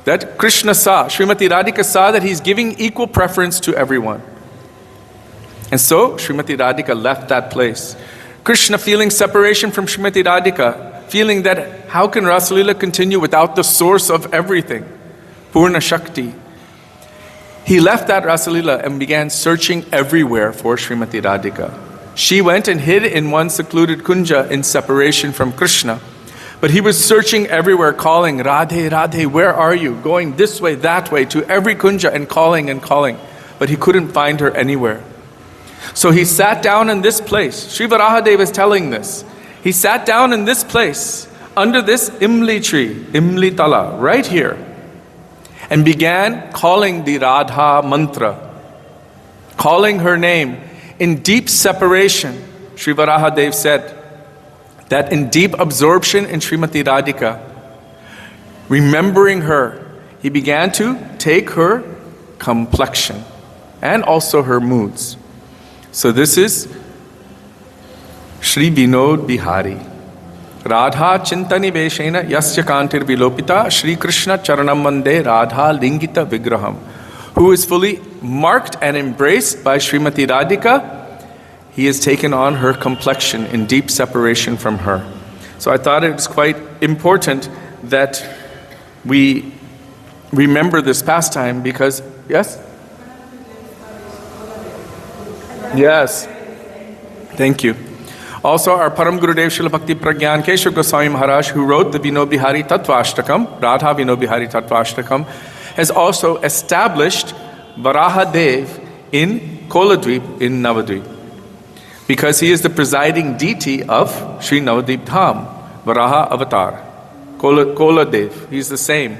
Speaker 1: that Krishna saw, Srimati Radhika saw that he's giving equal preference to everyone. And so Srimati Radhika left that place. Krishna feeling separation from Srimati Radhika, feeling that how can Rasalila continue without the source of everything, Purna Shakti. He left that Rasalila and began searching everywhere for Srimati Radhika. She went and hid in one secluded kunja in separation from Krishna. But he was searching everywhere, calling, "Radhe, Radhe, where are you?" Going this way, that way, to every kunja and calling. But he couldn't find her anywhere. So he sat down in this place. Sri Varahadev is telling this. He sat down in this place, under this Imli tree, Imli Tala, right here, and began calling the Radha mantra, calling her name in deep separation. Sri Varahadev said that in deep absorption in Srimati Radhika, remembering her, he began to take her complexion and also her moods. So this is Shri Vinod Bihari. Radha Chintani Veshena Yasya Kantir Vilopita Shri Krishna Charanam Mande Radha Lingita Vigraham, who is fully marked and embraced by Srimati Radhika. He has taken on her complexion in deep separation from her. So I thought it was quite important that we remember this pastime because, yes? Yes. Thank you. Also, our Param Gurudev Srila Bhakti Pragyan Keshav Goswami Maharaj, who wrote the Vinod Bihari Tattvashtakam, Radha Vinod Bihari Tattvashtakam, has also established Varahadev in Koladweep in Navadweep, because he is the presiding deity of Sri Navadweep Dham, Varaha Avatar, Koladev, he's the same.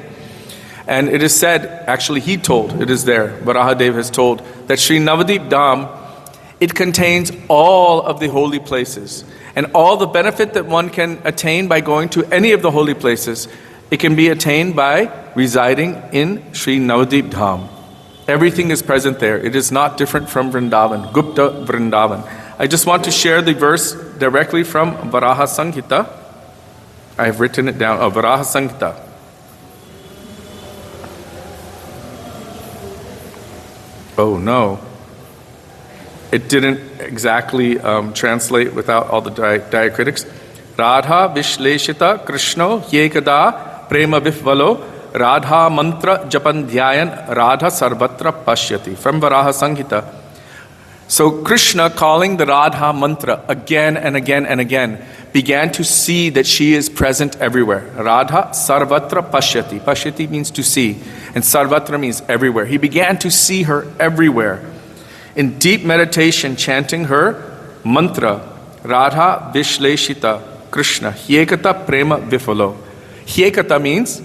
Speaker 1: And it is said, actually he told, it is there, Varahadev has told, that Sri Navadweep Dham, it contains all of the holy places. And all the benefit that one can attain by going to any of the holy places, it can be attained by residing in Sri Navadweep Dham. Everything is present there. It is not different from Vrindavan, Gupta Vrindavan. I just want to share the verse directly from Varaha Samhita. I have written it down. Varaha Samhita. Oh no. It didn't exactly translate without all the diacritics. Radha Vishleshita Krishno Yekada Prema Vifvalo Radha Mantra Japandhyayan Radha Sarvatra Pashyati. From Varaha Samhita. So Krishna, calling the Radha mantra again and again and again, began to see that she is present everywhere. Radha Sarvatra Pashyati. Pashyati means to see, and Sarvatra means everywhere. He began to see her everywhere. In deep meditation, chanting her mantra, Radha Vishleshita Krishna, Hyekata Prema Vifalo. Hyekata means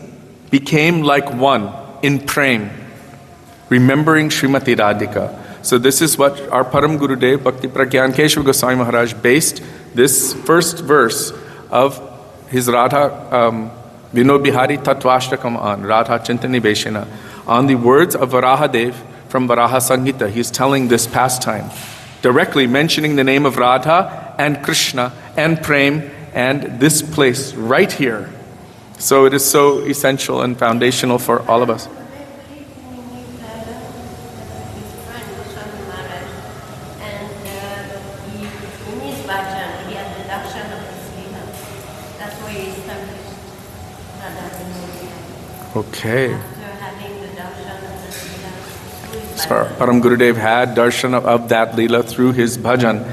Speaker 1: became like one in prem, remembering Srimati Radhika. So this is what our Param Gurudev Bhakti Pragyan Keshava Goswami Maharaj based this first verse of his Radha Vinod Bihari Tattvashtakam on, Radha Chintani Veshana, on the words of Varahadev from Varaha Samhita. He's telling this pastime, directly mentioning the name of Radha and Krishna and Prem and this place right here. So it is so essential and foundational for all of us. Okay. So Param Gurudev had darshan of that Leela through his bhajan.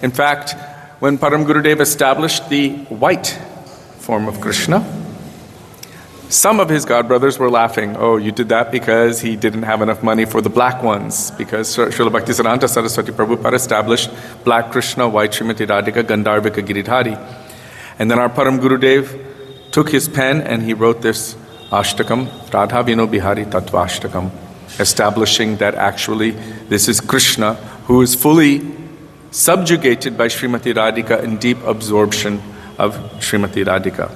Speaker 1: In fact, when Param Gurudev established the white form of Krishna, some of his godbrothers were laughing. Oh, you did that because he didn't have enough money for the black ones. Because Srila Bhaktisiddhanta Saraswati Prabhupada established black Krishna, white Srimati Radhika, Gandharvika Giridhari. And then our Param Gurudev took his pen and he wrote this Ashtakam, Radha Vino Bihari Tattvashtakam, establishing that actually this is Krishna who is fully subjugated by Srimati Radhika in deep absorption of Srimati Radhika.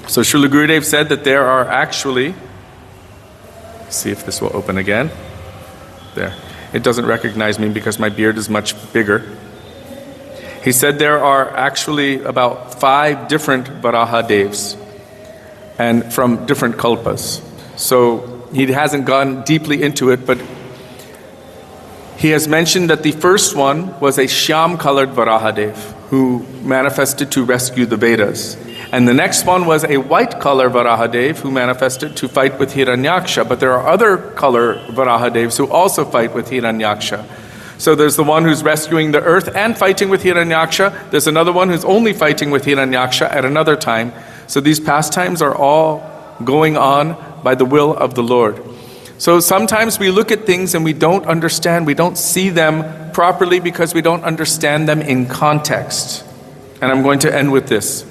Speaker 1: So Srila Gurudev said that there are actually, see if this will open again. There. It doesn't recognize me because my beard is much bigger. He said there are actually about 5 different Varaha Devs and from different kalpas. So he hasn't gone deeply into it, but he has mentioned that the first one was a Shyam-colored Varahadev who manifested to rescue the Vedas. And the next one was a white-color Varahadev who manifested to fight with Hiranyaksha. But there are other color Varahadevs who also fight with Hiranyaksha. So there's the one who's rescuing the earth and fighting with Hiranyaksha. There's another one who's only fighting with Hiranyaksha at another time. So these pastimes are all going on by the will of the Lord. So sometimes we look at things and we don't understand, we don't see them properly because we don't understand them in context. And I'm going to end with this.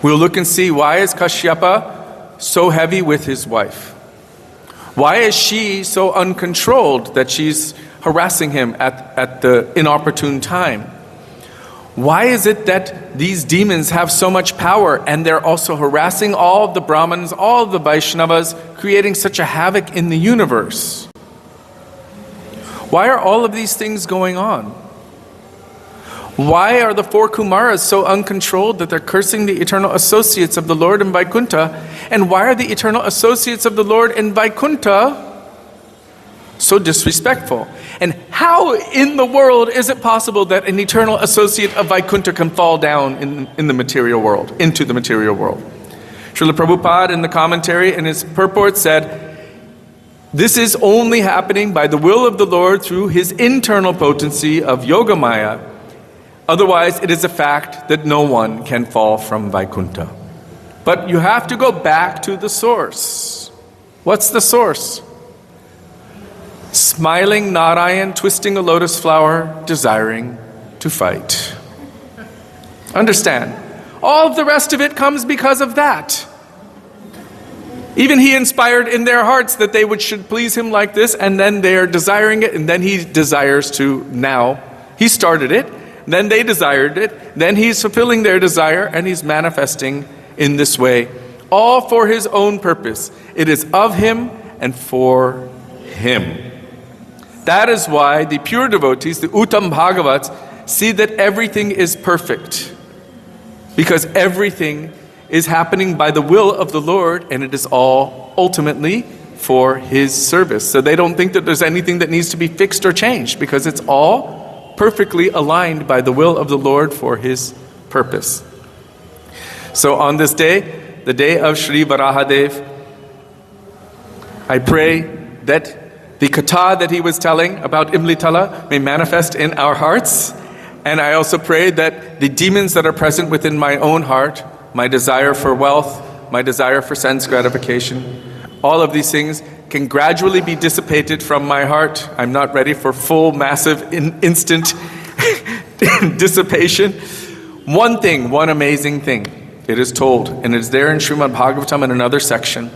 Speaker 1: We'll look and see, why is Kashyapa so heavy with his wife? Why is she so uncontrolled that she's harassing him at the inopportune time? Why is it that these demons have so much power and they're also harassing all of the Brahmins, all of the Vaishnavas, creating such a havoc in the universe? Why are all of these things going on? Why are the 4 Kumaras so uncontrolled that they're cursing the eternal associates of the Lord in Vaikuntha? And why are the eternal associates of the Lord in Vaikuntha so disrespectful? And how in the world is it possible that an eternal associate of Vaikuntha can fall down in the material world, into the material world? Srila Prabhupada in the commentary in his purport said, this is only happening by the will of the Lord through his internal potency of Yogamaya. Otherwise, it is a fact that no one can fall from Vaikuntha. But you have to go back to the source. What's the source? Smiling Narayan, twisting a lotus flower, desiring to fight. Understand, all of the rest of it comes because of that. Even he inspired in their hearts that they should please him like this, and then they are desiring it, and then he desires to now. He started it, then they desired it, then he's fulfilling their desire, and he's manifesting in this way, all for his own purpose. It is of him and for him. That is why the pure devotees, the Uttam Bhagavats, see that everything is perfect. Because everything is happening by the will of the Lord, and it is all ultimately for His service. So they don't think that there's anything that needs to be fixed or changed, because it's all perfectly aligned by the will of the Lord for His purpose. So on this day, the day of Sri Varahadev, I pray that the katha that he was telling about Imlitala may manifest in our hearts. And I also pray that the demons that are present within my own heart, my desire for wealth, my desire for sense gratification, all of these things can gradually be dissipated from my heart. I'm not ready for full, massive, instant dissipation. One thing, one amazing thing, it is told, and it's there in Srimad Bhagavatam in another section.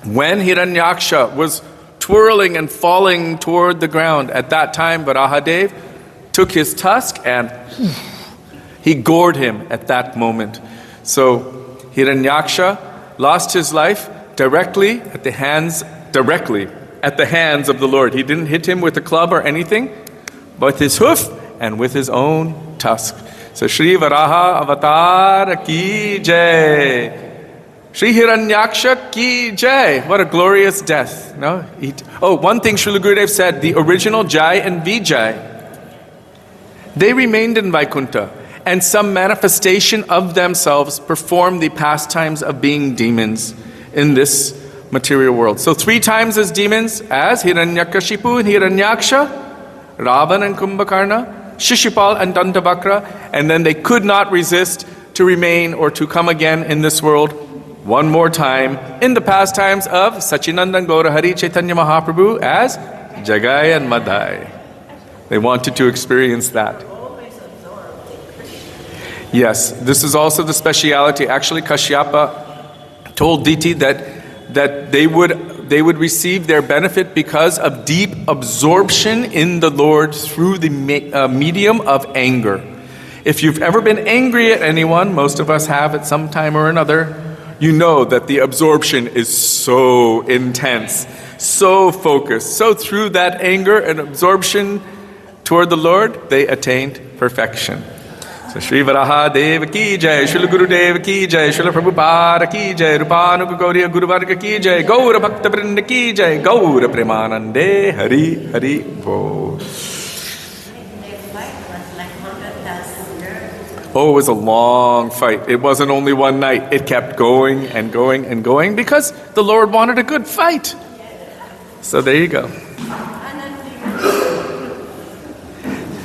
Speaker 1: When Hiranyaksha was twirling and falling toward the ground, at that time Varahadev took his tusk and he gored him at that moment. So Hiranyaksha lost his life directly at the hands of the Lord. He didn't hit him with a club or anything, but with his hoof and with his own tusk. So Shri Varaha Avatar ki jai. Shri Hiranyaksha ki jai. What a glorious death. No? One thing Srila Gurudev said, the original Jai and Vijay, they remained in Vaikuntha, and some manifestation of themselves performed the pastimes of being demons in this material world. So 3 times as demons, as Hiranyakashipu and Hiranyaksha, Ravan and Kumbhakarna, Shishupal and Dantavakra, and then they could not resist to remain or to come again in this world one more time in the pastimes of Sachinandan Gaurahari Chaitanya Mahaprabhu as Jagai and Madhai. They wanted to experience that. Yes, this is also the speciality. Actually, Kashyapa told Diti that they would receive their benefit because of deep absorption in the Lord through the medium of anger. If you've ever been angry at anyone, most of us have at some time or another, you know that the absorption is so intense, so focused. So through that anger and absorption toward the Lord, they attained perfection. So Shri Varahadev ki jai, Srila Gurudev ki jai, Srila Prabhupada ki jai, Rupanuga Gauriya Guru Varga ki jai, Gaura Bhakta Vrinda ki jai, Gaura Premanande, Hari Hari Bo. Oh, it was a long fight. It wasn't only one night. It kept going and going and going because the Lord wanted a good fight. So there you go.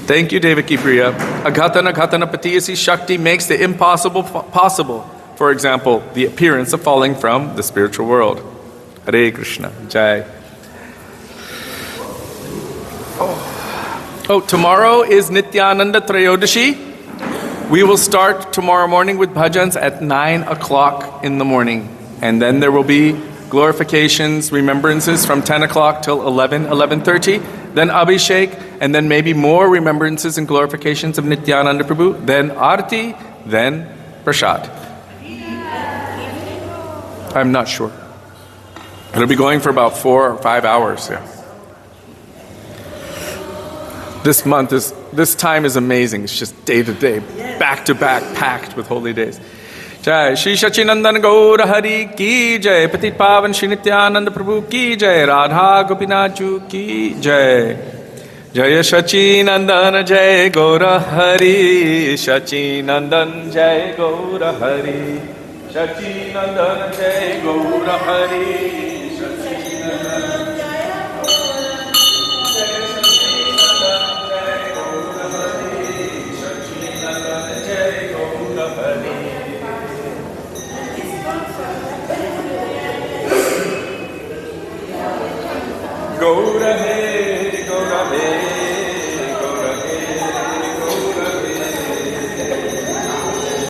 Speaker 1: Thank you, Devaki Priya. Agatana Gatana Patiyasi Shakti makes the impossible possible. For example, the appearance of falling from the spiritual world. Hare Krishna. Jai. Oh, tomorrow is Nityananda Trayodashi. We will start tomorrow morning with bhajans at 9 o'clock in the morning. And then there will be glorifications, remembrances from 10 o'clock till 11:30. Then Abhishek, and then maybe more remembrances and glorifications of Nityananda Prabhu. Then Arti, then Prashad. I'm not sure. It'll be going for about 4 or 5 hours. Yeah. This time is amazing. It's just day to day, back to back, packed with holy days. Jai Shri Sachinandan Gaura Hari ki jai, Patit Pavan Shri Nityananda Prabhu ki jai, Radha Gopinath ki jai. Jaya Sachinandan Jai Gaura Hari, Sachinandan Jai Gaura Hari, Sachinandan Jai Gaura Hari, Sachinandan Gaura Hari.